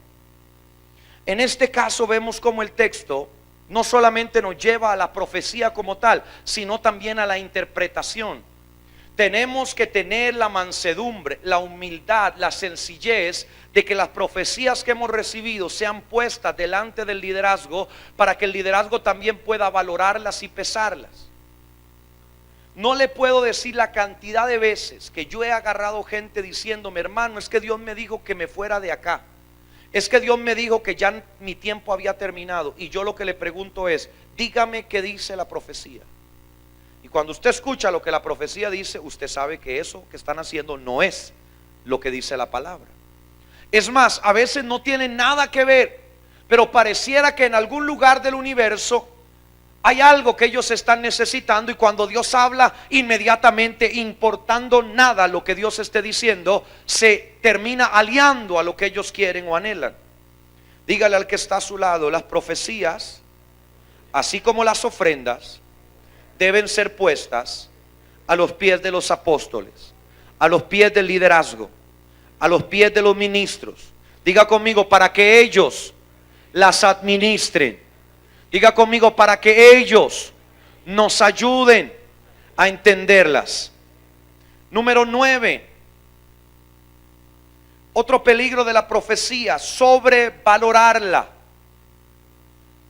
En este caso vemos como el texto no solamente nos lleva a la profecía como tal, sino también a la interpretación. Tenemos que tener la mansedumbre, la humildad, la sencillez de que las profecías que hemos recibido sean puestas delante del liderazgo, para que el liderazgo también pueda valorarlas y pesarlas. No le puedo decir la cantidad de veces que yo he agarrado gente diciéndome: hermano, es que Dios me dijo que me fuera de acá, es que Dios me dijo que ya mi tiempo había terminado. Y yo lo que le pregunto es: dígame qué dice la profecía. Y cuando usted escucha lo que la profecía dice, usted sabe que eso que están haciendo no es lo que dice la palabra. Es más, a veces no tiene nada que ver, pero pareciera que en algún lugar del universo hay algo que ellos están necesitando, y cuando Dios habla, inmediatamente, importando nada lo que Dios esté diciendo, se termina aliando a lo que ellos quieren o anhelan. Dígale al que está a su lado: las profecías, así como las ofrendas, deben ser puestas a los pies de los apóstoles, a los pies del liderazgo, a los pies de los ministros. Diga conmigo: para que ellos las administren. Diga conmigo: para que ellos nos ayuden a entenderlas. Número 9. Otro peligro de la profecía: sobrevalorarla.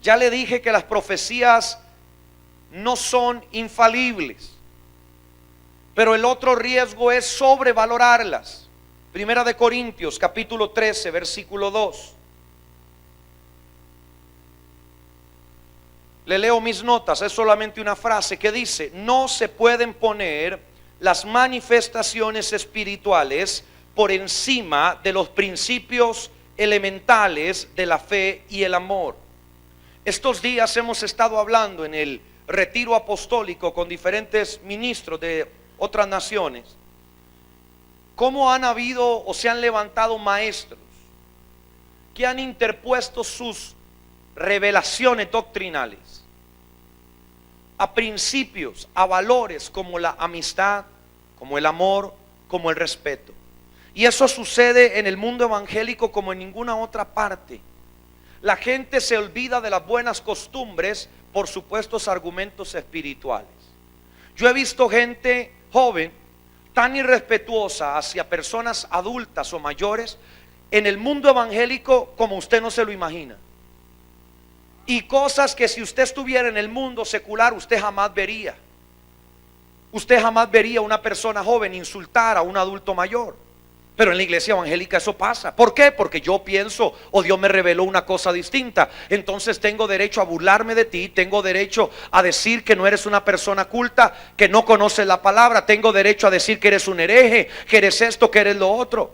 Ya le dije que las profecías no son infalibles, pero el otro riesgo es sobrevalorarlas. Primera de Corintios capítulo 13 versículo 2. Le leo mis notas, es solamente una frase que dice: no se pueden poner las manifestaciones espirituales por encima de los principios elementales de la fe y el amor. Estos días hemos estado hablando en el retiro apostólico con diferentes ministros de otras naciones, cómo han habido o se han levantado maestros que han interpuesto sus revelaciones doctrinales a principios, a valores como la amistad, como el amor, como el respeto. Y eso sucede en el mundo evangélico como en ninguna otra parte. La gente se olvida de las buenas costumbres por supuestos argumentos espirituales. Yo he visto gente joven tan irrespetuosa hacia personas adultas o mayores en el mundo evangélico como usted no se lo imagina. Y cosas que si usted estuviera en el mundo secular usted jamás vería. Usted jamás vería a una persona joven insultar a un adulto mayor. Pero en la iglesia evangélica eso pasa. ¿Por qué? Porque yo pienso, o Dios me reveló una cosa distinta, entonces tengo derecho a burlarme de ti, tengo derecho a decir que no eres una persona culta, que no conoces la palabra, tengo derecho a decir que eres un hereje, que eres esto, que eres lo otro,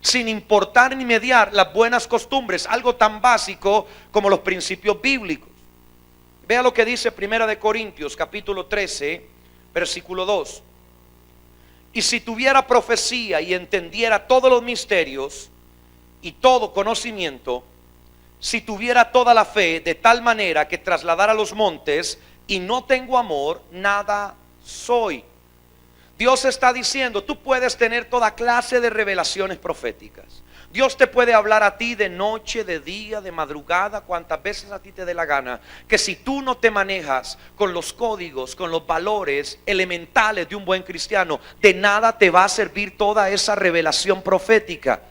sin importar ni mediar las buenas costumbres, algo tan básico como los principios bíblicos. Vea lo que dice Primera de Corintios capítulo 13 versículo 2. Y si tuviera profecía y entendiera todos los misterios y todo conocimiento, si tuviera toda la fe de tal manera que trasladara los montes, y no tengo amor, nada soy. Dios está diciendo: tú puedes tener toda clase de revelaciones proféticas, Dios te puede hablar a ti de noche, de día, de madrugada, cuantas veces a ti te dé la gana. Que si tú no te manejas con los códigos, con los valores elementales de un buen cristiano, de nada te va a servir toda esa revelación profética.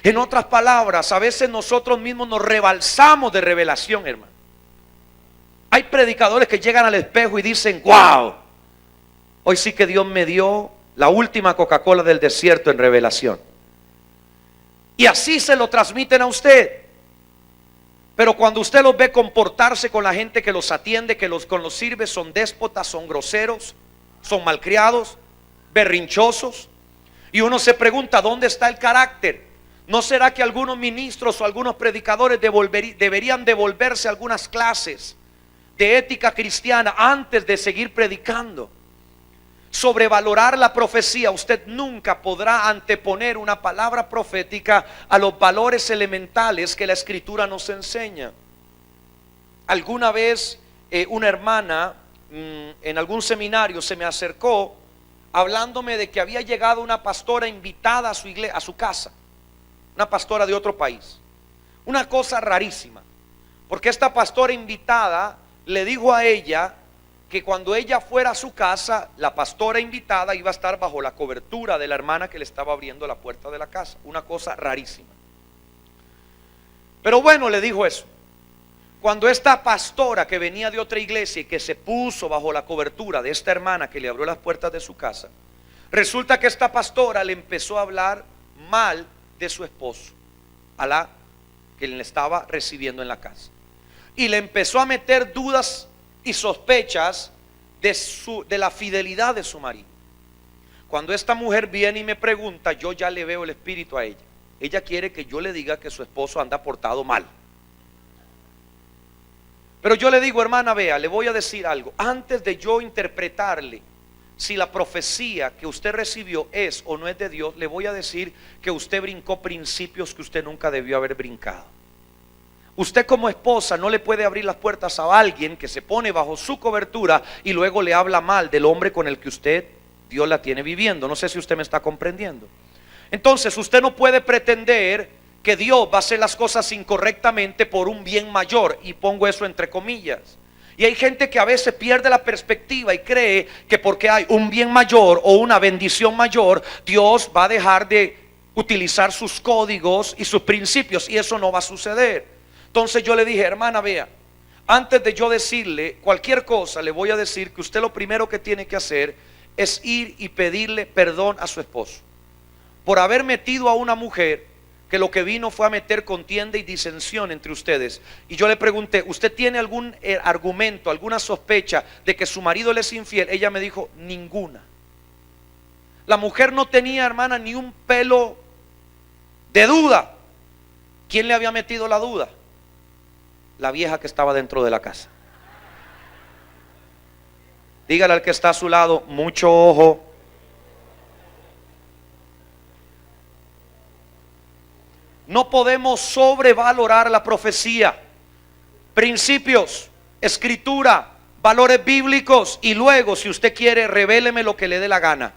En otras palabras, a veces nosotros mismos nos rebalsamos de revelación, hermano. Hay predicadores que llegan al espejo y dicen: wow, hoy sí que Dios me dio la última Coca-Cola del desierto en revelación. Y así se lo transmiten a usted. Pero cuando usted los ve comportarse con la gente que los atiende, con los sirve, son déspotas, son groseros, son malcriados, berrinchosos. Y uno se pregunta: ¿dónde está el carácter? ¿No será que algunos ministros o algunos predicadores deberían devolverse algunas clases de ética cristiana antes de seguir predicando? Sobrevalorar la profecía. Usted nunca podrá anteponer una palabra profética a los valores elementales que la Escritura nos enseña. Alguna vez una hermana en algún seminario se me acercó hablándome de que había llegado una pastora invitada a su iglesia, a su casa, una pastora de otro país. Una cosa rarísima, porque esta pastora invitada le dijo a ella que cuando ella fuera a su casa, la pastora invitada iba a estar bajo la cobertura de la hermana que le estaba abriendo la puerta de la casa. Una cosa rarísima. Pero bueno, le dijo eso. Cuando esta pastora que venía de otra iglesia y que se puso bajo la cobertura de esta hermana que le abrió las puertas de su casa, resulta que esta pastora le empezó a hablar mal de su esposo, a la que le estaba recibiendo en la casa, y le empezó a meter dudas y sospechas de la fidelidad de su marido. Cuando esta mujer viene y me pregunta, yo ya le veo el espíritu a ella. Ella quiere que yo le diga que su esposo anda portado mal. Pero yo le digo: hermana, vea, le voy a decir algo. Antes de yo interpretarle si la profecía que usted recibió es o no es de Dios, le voy a decir que usted brincó principios que usted nunca debió haber brincado. Usted como esposa no le puede abrir las puertas a alguien que se pone bajo su cobertura y luego le habla mal del hombre con el que Dios la tiene viviendo. No sé si usted me está comprendiendo. Entonces usted no puede pretender que Dios va a hacer las cosas incorrectamente por un bien mayor, y pongo eso entre comillas. Y hay gente que a veces pierde la perspectiva y cree que porque hay un bien mayor o una bendición mayor, Dios va a dejar de utilizar sus códigos y sus principios, y eso no va a suceder. Entonces yo le dije: hermana, vea, antes de yo decirle cualquier cosa, le voy a decir que usted lo primero que tiene que hacer es ir y pedirle perdón a su esposo por haber metido a una mujer que lo que vino fue a meter contienda y disensión entre ustedes. Y yo le pregunté: ¿usted tiene algún argumento, alguna sospecha de que su marido le es infiel? Ella me dijo: ninguna. La mujer no tenía, hermana, ni un pelo de duda. ¿Quién le había metido la duda? La vieja que estaba dentro de la casa. Dígale al que está a su lado: mucho ojo. No podemos sobrevalorar la profecía. Principios, escritura, valores bíblicos, y luego, si usted quiere, revéleme lo que le dé la gana.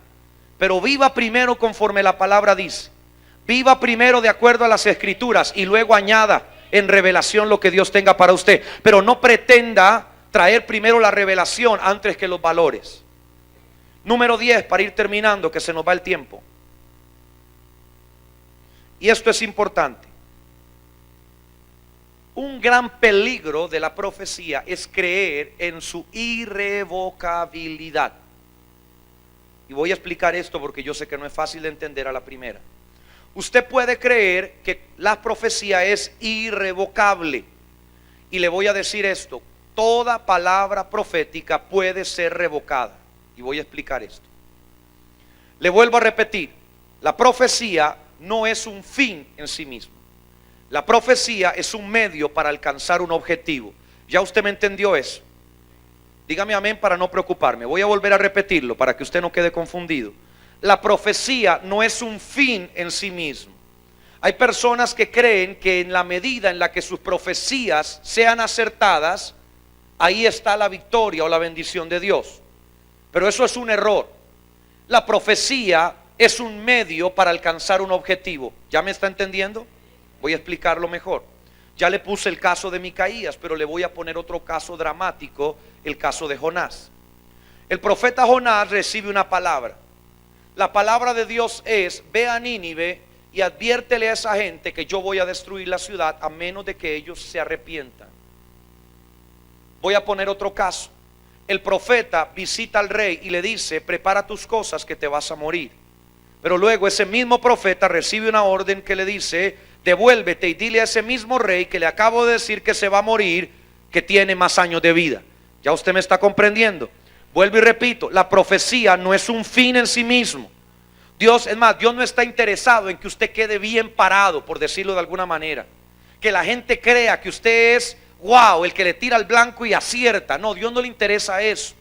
Pero viva primero conforme la palabra dice. Viva primero de acuerdo a las escrituras y luego añada en revelación lo que Dios tenga para usted. Pero no pretenda traer primero la revelación antes que los valores. Número 10, para ir terminando, que se nos va el tiempo. Y esto es importante. Un gran peligro de la profecía es creer en su irrevocabilidad. Y voy a explicar esto porque yo sé que no es fácil de entender a la primera. Usted puede creer que la profecía es irrevocable. Y le voy a decir esto: toda palabra profética puede ser revocada. Y voy a explicar esto. Le vuelvo a repetir: la profecía no es un fin en sí mismo. La profecía es un medio para alcanzar un objetivo. ¿Ya usted me entendió eso? Dígame amén para no preocuparme. Voy a volver a repetirlo para que usted no quede confundido. La profecía no es un fin en sí mismo. Hay personas que creen que en la medida en la que sus profecías sean acertadas, ahí está la victoria o la bendición de Dios. Pero eso es un error. La profecía es un medio para alcanzar un objetivo. ¿Ya me está entendiendo? Voy a explicarlo mejor. Ya le puse el caso de Micaías, pero le voy a poner otro caso dramático, el caso de Jonás. El profeta Jonás recibe una palabra. La palabra de Dios es: ve a Nínive y adviértele a esa gente que yo voy a destruir la ciudad a menos de que ellos se arrepientan. Voy a poner otro caso. El profeta visita al rey y le dice: prepara tus cosas que te vas a morir. Pero luego ese mismo profeta recibe una orden que le dice: devuélvete y dile a ese mismo rey que le acabo de decir que se va a morir, que tiene más años de vida. ¿Ya usted me está comprendiendo? Vuelvo y repito, la profecía no es un fin en sí mismo. Dios, es más, Dios no está interesado en que usted quede bien parado, por decirlo de alguna manera. Que la gente crea que usted es, wow, el que le tira al blanco y acierta. No, Dios no le interesa eso.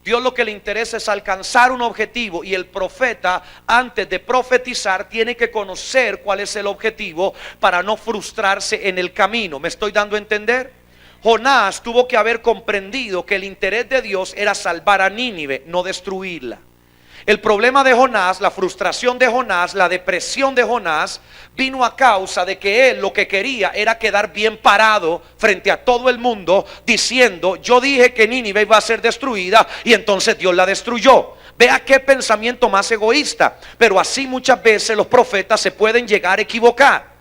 Dios lo que le interesa es alcanzar un objetivo, y el profeta, antes de profetizar, tiene que conocer cuál es el objetivo para no frustrarse en el camino. ¿Me estoy dando a entender? Jonás tuvo que haber comprendido que el interés de Dios era salvar a Nínive, no destruirla. El problema de Jonás, la frustración de Jonás, la depresión de Jonás vino a causa de que él lo que quería era quedar bien parado frente a todo el mundo, diciendo: yo dije que Nínive iba a ser destruida y entonces Dios la destruyó. Vea qué pensamiento más egoísta. Pero así muchas veces los profetas se pueden llegar a equivocar.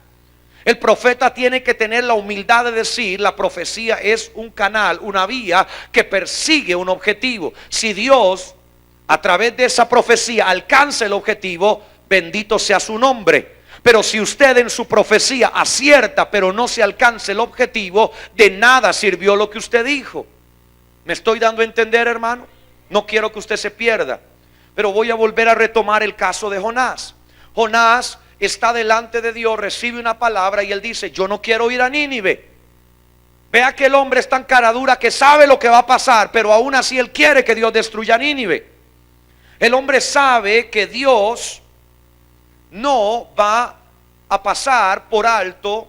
El profeta tiene que tener la humildad de decir: la profecía es un canal, una vía que persigue un objetivo. Si Dios a través de esa profecía alcanza el objetivo, bendito sea su nombre. Pero si usted en su profecía acierta pero no se alcanza el objetivo, de nada sirvió lo que usted dijo. ¿Me estoy dando a entender, hermano? No quiero que usted se pierda, pero voy a volver a retomar el caso de Jonás. Jonás está delante de Dios, recibe una palabra y él dice: yo no quiero ir a Nínive. Vea que el hombre es tan cara dura que sabe lo que va a pasar, pero aún así él quiere que Dios destruya a Nínive. El hombre sabe que Dios no va a pasar por alto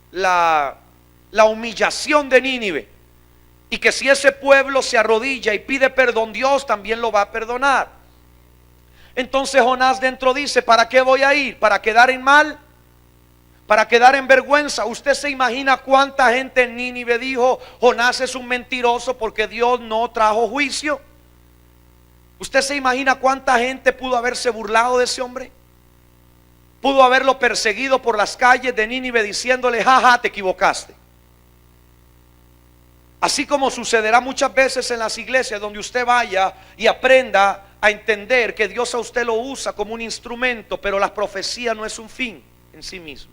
la humillación de Nínive, y que si ese pueblo se arrodilla y pide perdón, Dios también lo va a perdonar. Entonces Jonás dentro dice: ¿para qué voy a ir? ¿Para quedar en mal? ¿Para quedar en vergüenza? ¿Usted se imagina cuánta gente en Nínive dijo: Jonás es un mentiroso porque Dios no trajo juicio? ¿Usted se imagina cuánta gente pudo haberse burlado de ese hombre? Pudo haberlo perseguido por las calles de Nínive diciéndole: jaja, te equivocaste. Así como sucederá muchas veces en las iglesias, donde usted vaya y aprenda a entender que Dios a usted lo usa como un instrumento, pero la profecía no es un fin en sí mismo.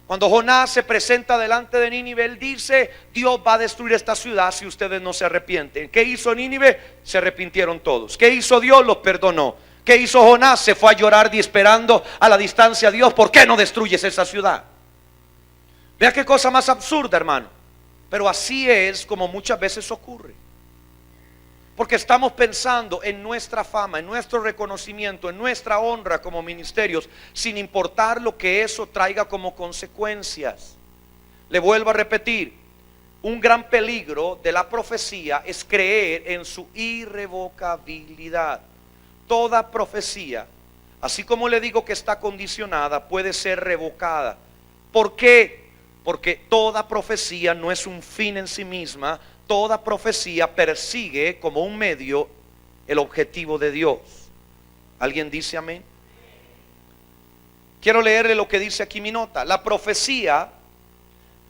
Cuando Jonás se presenta delante de Nínive, él dice: Dios va a destruir esta ciudad si ustedes no se arrepienten. ¿Qué hizo Nínive? Se arrepintieron todos. ¿Qué hizo Dios? Los perdonó. ¿Qué hizo Jonás? Se fue a llorar esperando a la distancia a Dios: ¿por qué no destruyes esa ciudad? Vea qué cosa más absurda, hermano. Pero así es como muchas veces ocurre. Porque estamos pensando en nuestra fama, en nuestro reconocimiento, en nuestra honra como ministerios, sin importar lo que eso traiga como consecuencias. Le vuelvo a repetir: un gran peligro de la profecía es creer en su irrevocabilidad. Toda profecía, así como le digo que está condicionada, puede ser revocada. ¿Por qué? Porque toda profecía no es un fin en sí misma. Toda profecía persigue como un medio el objetivo de Dios. ¿Alguien dice amén? Quiero leerle lo que dice aquí mi nota. La profecía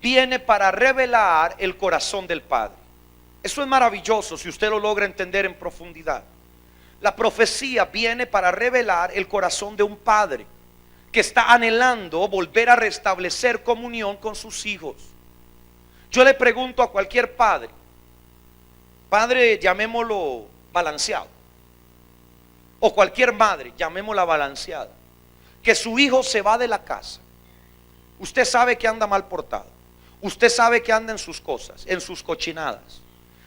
viene para revelar el corazón del Padre. Eso es maravilloso si usted lo logra entender en profundidad. La profecía viene para revelar el corazón de un padre que está anhelando volver a restablecer comunión con sus hijos. Yo le pregunto a cualquier padre, llamémoslo balanceado, o cualquier madre, llamémosla balanceada, que su hijo se va de la casa. Usted sabe que anda mal portado, usted sabe que anda en sus cosas, en sus cochinadas.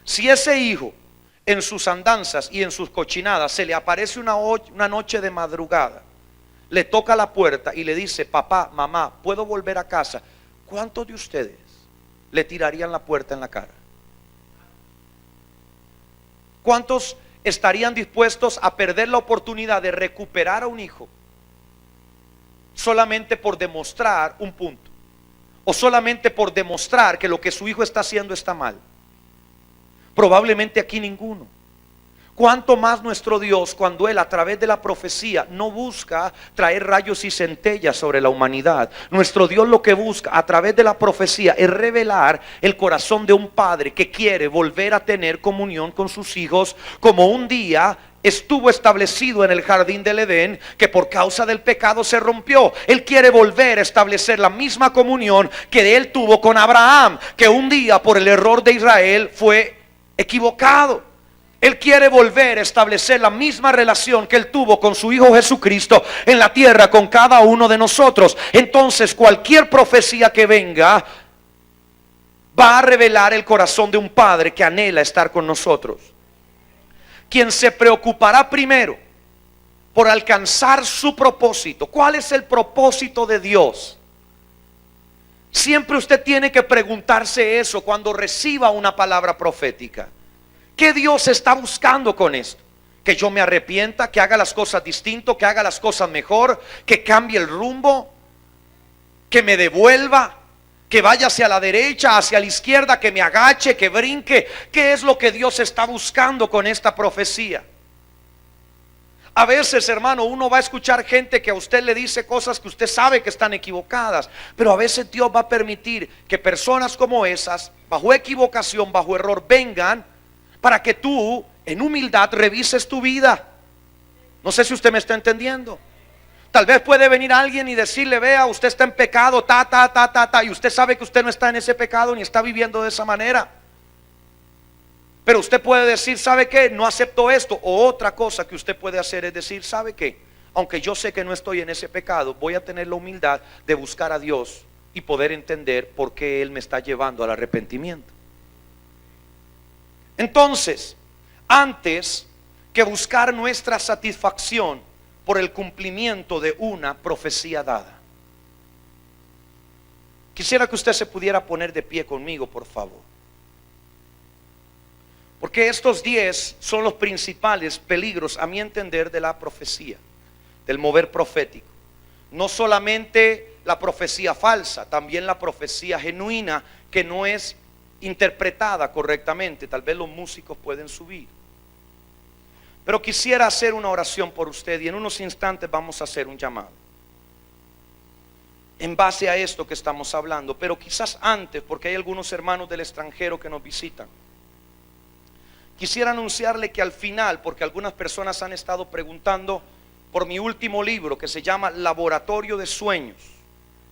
Si ese hijo en sus andanzas y en sus cochinadas se le aparece una noche de madrugada, le toca la puerta y le dice: papá, mamá, ¿puedo volver a casa? ¿Cuántos de ustedes le tirarían la puerta en la cara? ¿Cuántos estarían dispuestos a perder la oportunidad de recuperar a un hijo solamente por demostrar un punto, o solamente por demostrar que lo que su hijo está haciendo está mal? Probablemente aquí ninguno. Cuánto más nuestro Dios, cuando Él a través de la profecía no busca traer rayos y centellas sobre la humanidad. Nuestro Dios lo que busca a través de la profecía es revelar el corazón de un padre que quiere volver a tener comunión con sus hijos, como un día estuvo establecido en el jardín del Edén, que por causa del pecado se rompió. Él quiere volver a establecer la misma comunión que Él tuvo con Abraham, que un día por el error de Israel fue equivocado. Él quiere volver a establecer la misma relación que Él tuvo con su Hijo Jesucristo en la tierra con cada uno de nosotros. Entonces cualquier profecía que venga va a revelar el corazón de un padre que anhela estar con nosotros. Quien se preocupará primero por alcanzar su propósito. ¿Cuál es el propósito de Dios? Siempre usted tiene que preguntarse eso cuando reciba una palabra profética. ¿Qué Dios está buscando con esto? Que yo me arrepienta, que haga las cosas distinto, que haga las cosas mejor, que cambie el rumbo, que me devuelva, que vaya hacia la derecha, hacia la izquierda, que me agache, que brinque. ¿Qué es lo que Dios está buscando con esta profecía? A veces, hermano, uno va a escuchar gente que a usted le dice cosas que usted sabe que están equivocadas, pero a veces Dios va a permitir que personas como esas, bajo equivocación, bajo error, vengan para que tú en humildad revises tu vida. No sé si usted me está entendiendo. Tal vez puede venir alguien y decirle: vea, usted está en pecado, y usted sabe que usted no está en ese pecado ni está viviendo de esa manera. Pero usted puede decir: ¿sabe qué? No acepto esto. O otra cosa que usted puede hacer es decir: ¿sabe qué? Aunque yo sé que no estoy en ese pecado, voy a tener la humildad de buscar a Dios y poder entender por qué Él me está llevando al arrepentimiento. Entonces, antes que buscar nuestra satisfacción por el cumplimiento de una profecía dada, quisiera que usted se pudiera poner de pie conmigo, por favor. Porque estos 10 son los principales peligros, a mi entender, de la profecía, del mover profético. No solamente la profecía falsa, también la profecía genuina que no es interpretada correctamente. Tal vez los músicos pueden subir. Pero quisiera hacer una oración por usted y en unos instantes vamos a hacer un llamado en base a esto que estamos hablando. Pero quizás antes, porque hay algunos hermanos del extranjero que nos visitan, quisiera anunciarle que al final, porque algunas personas han estado preguntando por mi último libro que se llama Laboratorio de Sueños.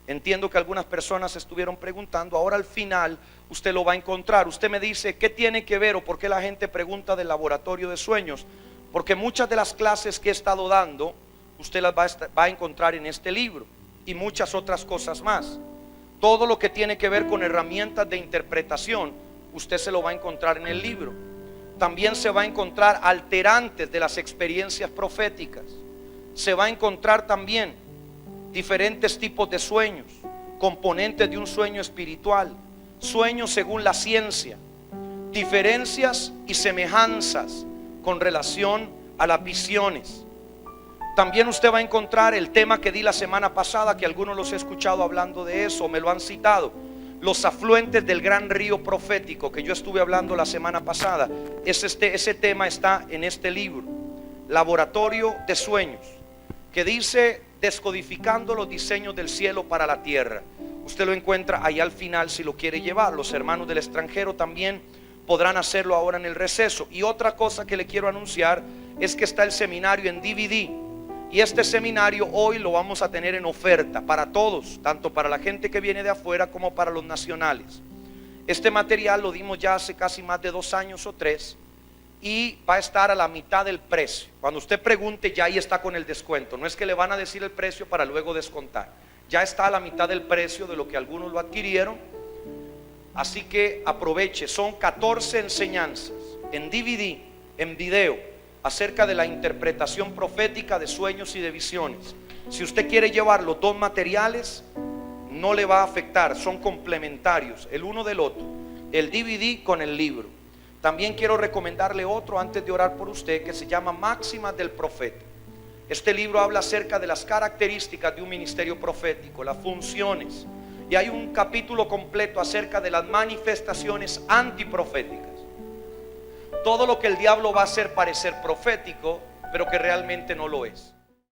Entiendo que algunas personas estuvieron preguntando. Ahora al final usted lo va a encontrar. Usted me dice: ¿qué tiene que ver o por qué la gente pregunta del laboratorio de sueños? Porque muchas de las clases que he estado dando usted las va a encontrar en este libro y muchas otras cosas más. Todo lo que tiene que ver con herramientas de interpretación usted se lo va a encontrar en el libro. También se va a encontrar alterantes de las experiencias proféticas. Se va a encontrar también diferentes tipos de sueños, componentes de un sueño espiritual, sueños según la ciencia, diferencias y semejanzas con relación a las visiones. También usted va a encontrar el tema que di la semana pasada, que algunos los he escuchado hablando de eso, me lo han citado: los afluentes del gran río profético, que yo estuve hablando la semana pasada. Ese tema está en este libro, Laboratorio de Sueños, que dice: descodificando los diseños del cielo para la tierra. Usted lo encuentra ahí al final si lo quiere llevar. Los hermanos del extranjero también podrán hacerlo ahora en el receso. Y otra cosa que le quiero anunciar es que está el seminario en DVD. Y este seminario hoy lo vamos a tener en oferta para todos, tanto para la gente que viene de afuera como para los nacionales. Este material lo dimos ya hace casi más de 2 años o 3 y va a estar a la mitad del precio. Cuando usted pregunte, ya ahí está con el descuento. No es que le van a decir el precio para luego descontar. Ya está a la mitad del precio de lo que algunos lo adquirieron. Así que aproveche. Son 14 enseñanzas en DVD, en video, acerca de la interpretación profética de sueños y de visiones. Si usted quiere llevar los 2 materiales, no le va a afectar, son complementarios el uno del otro, el DVD con el libro. También quiero recomendarle otro antes de orar por usted, que se llama Máximas del Profeta. Este libro habla acerca de las características de un ministerio profético, las funciones, y hay un capítulo completo acerca de las manifestaciones antiproféticas. Todo lo que el diablo va a hacer parecer profético, pero que realmente no lo es.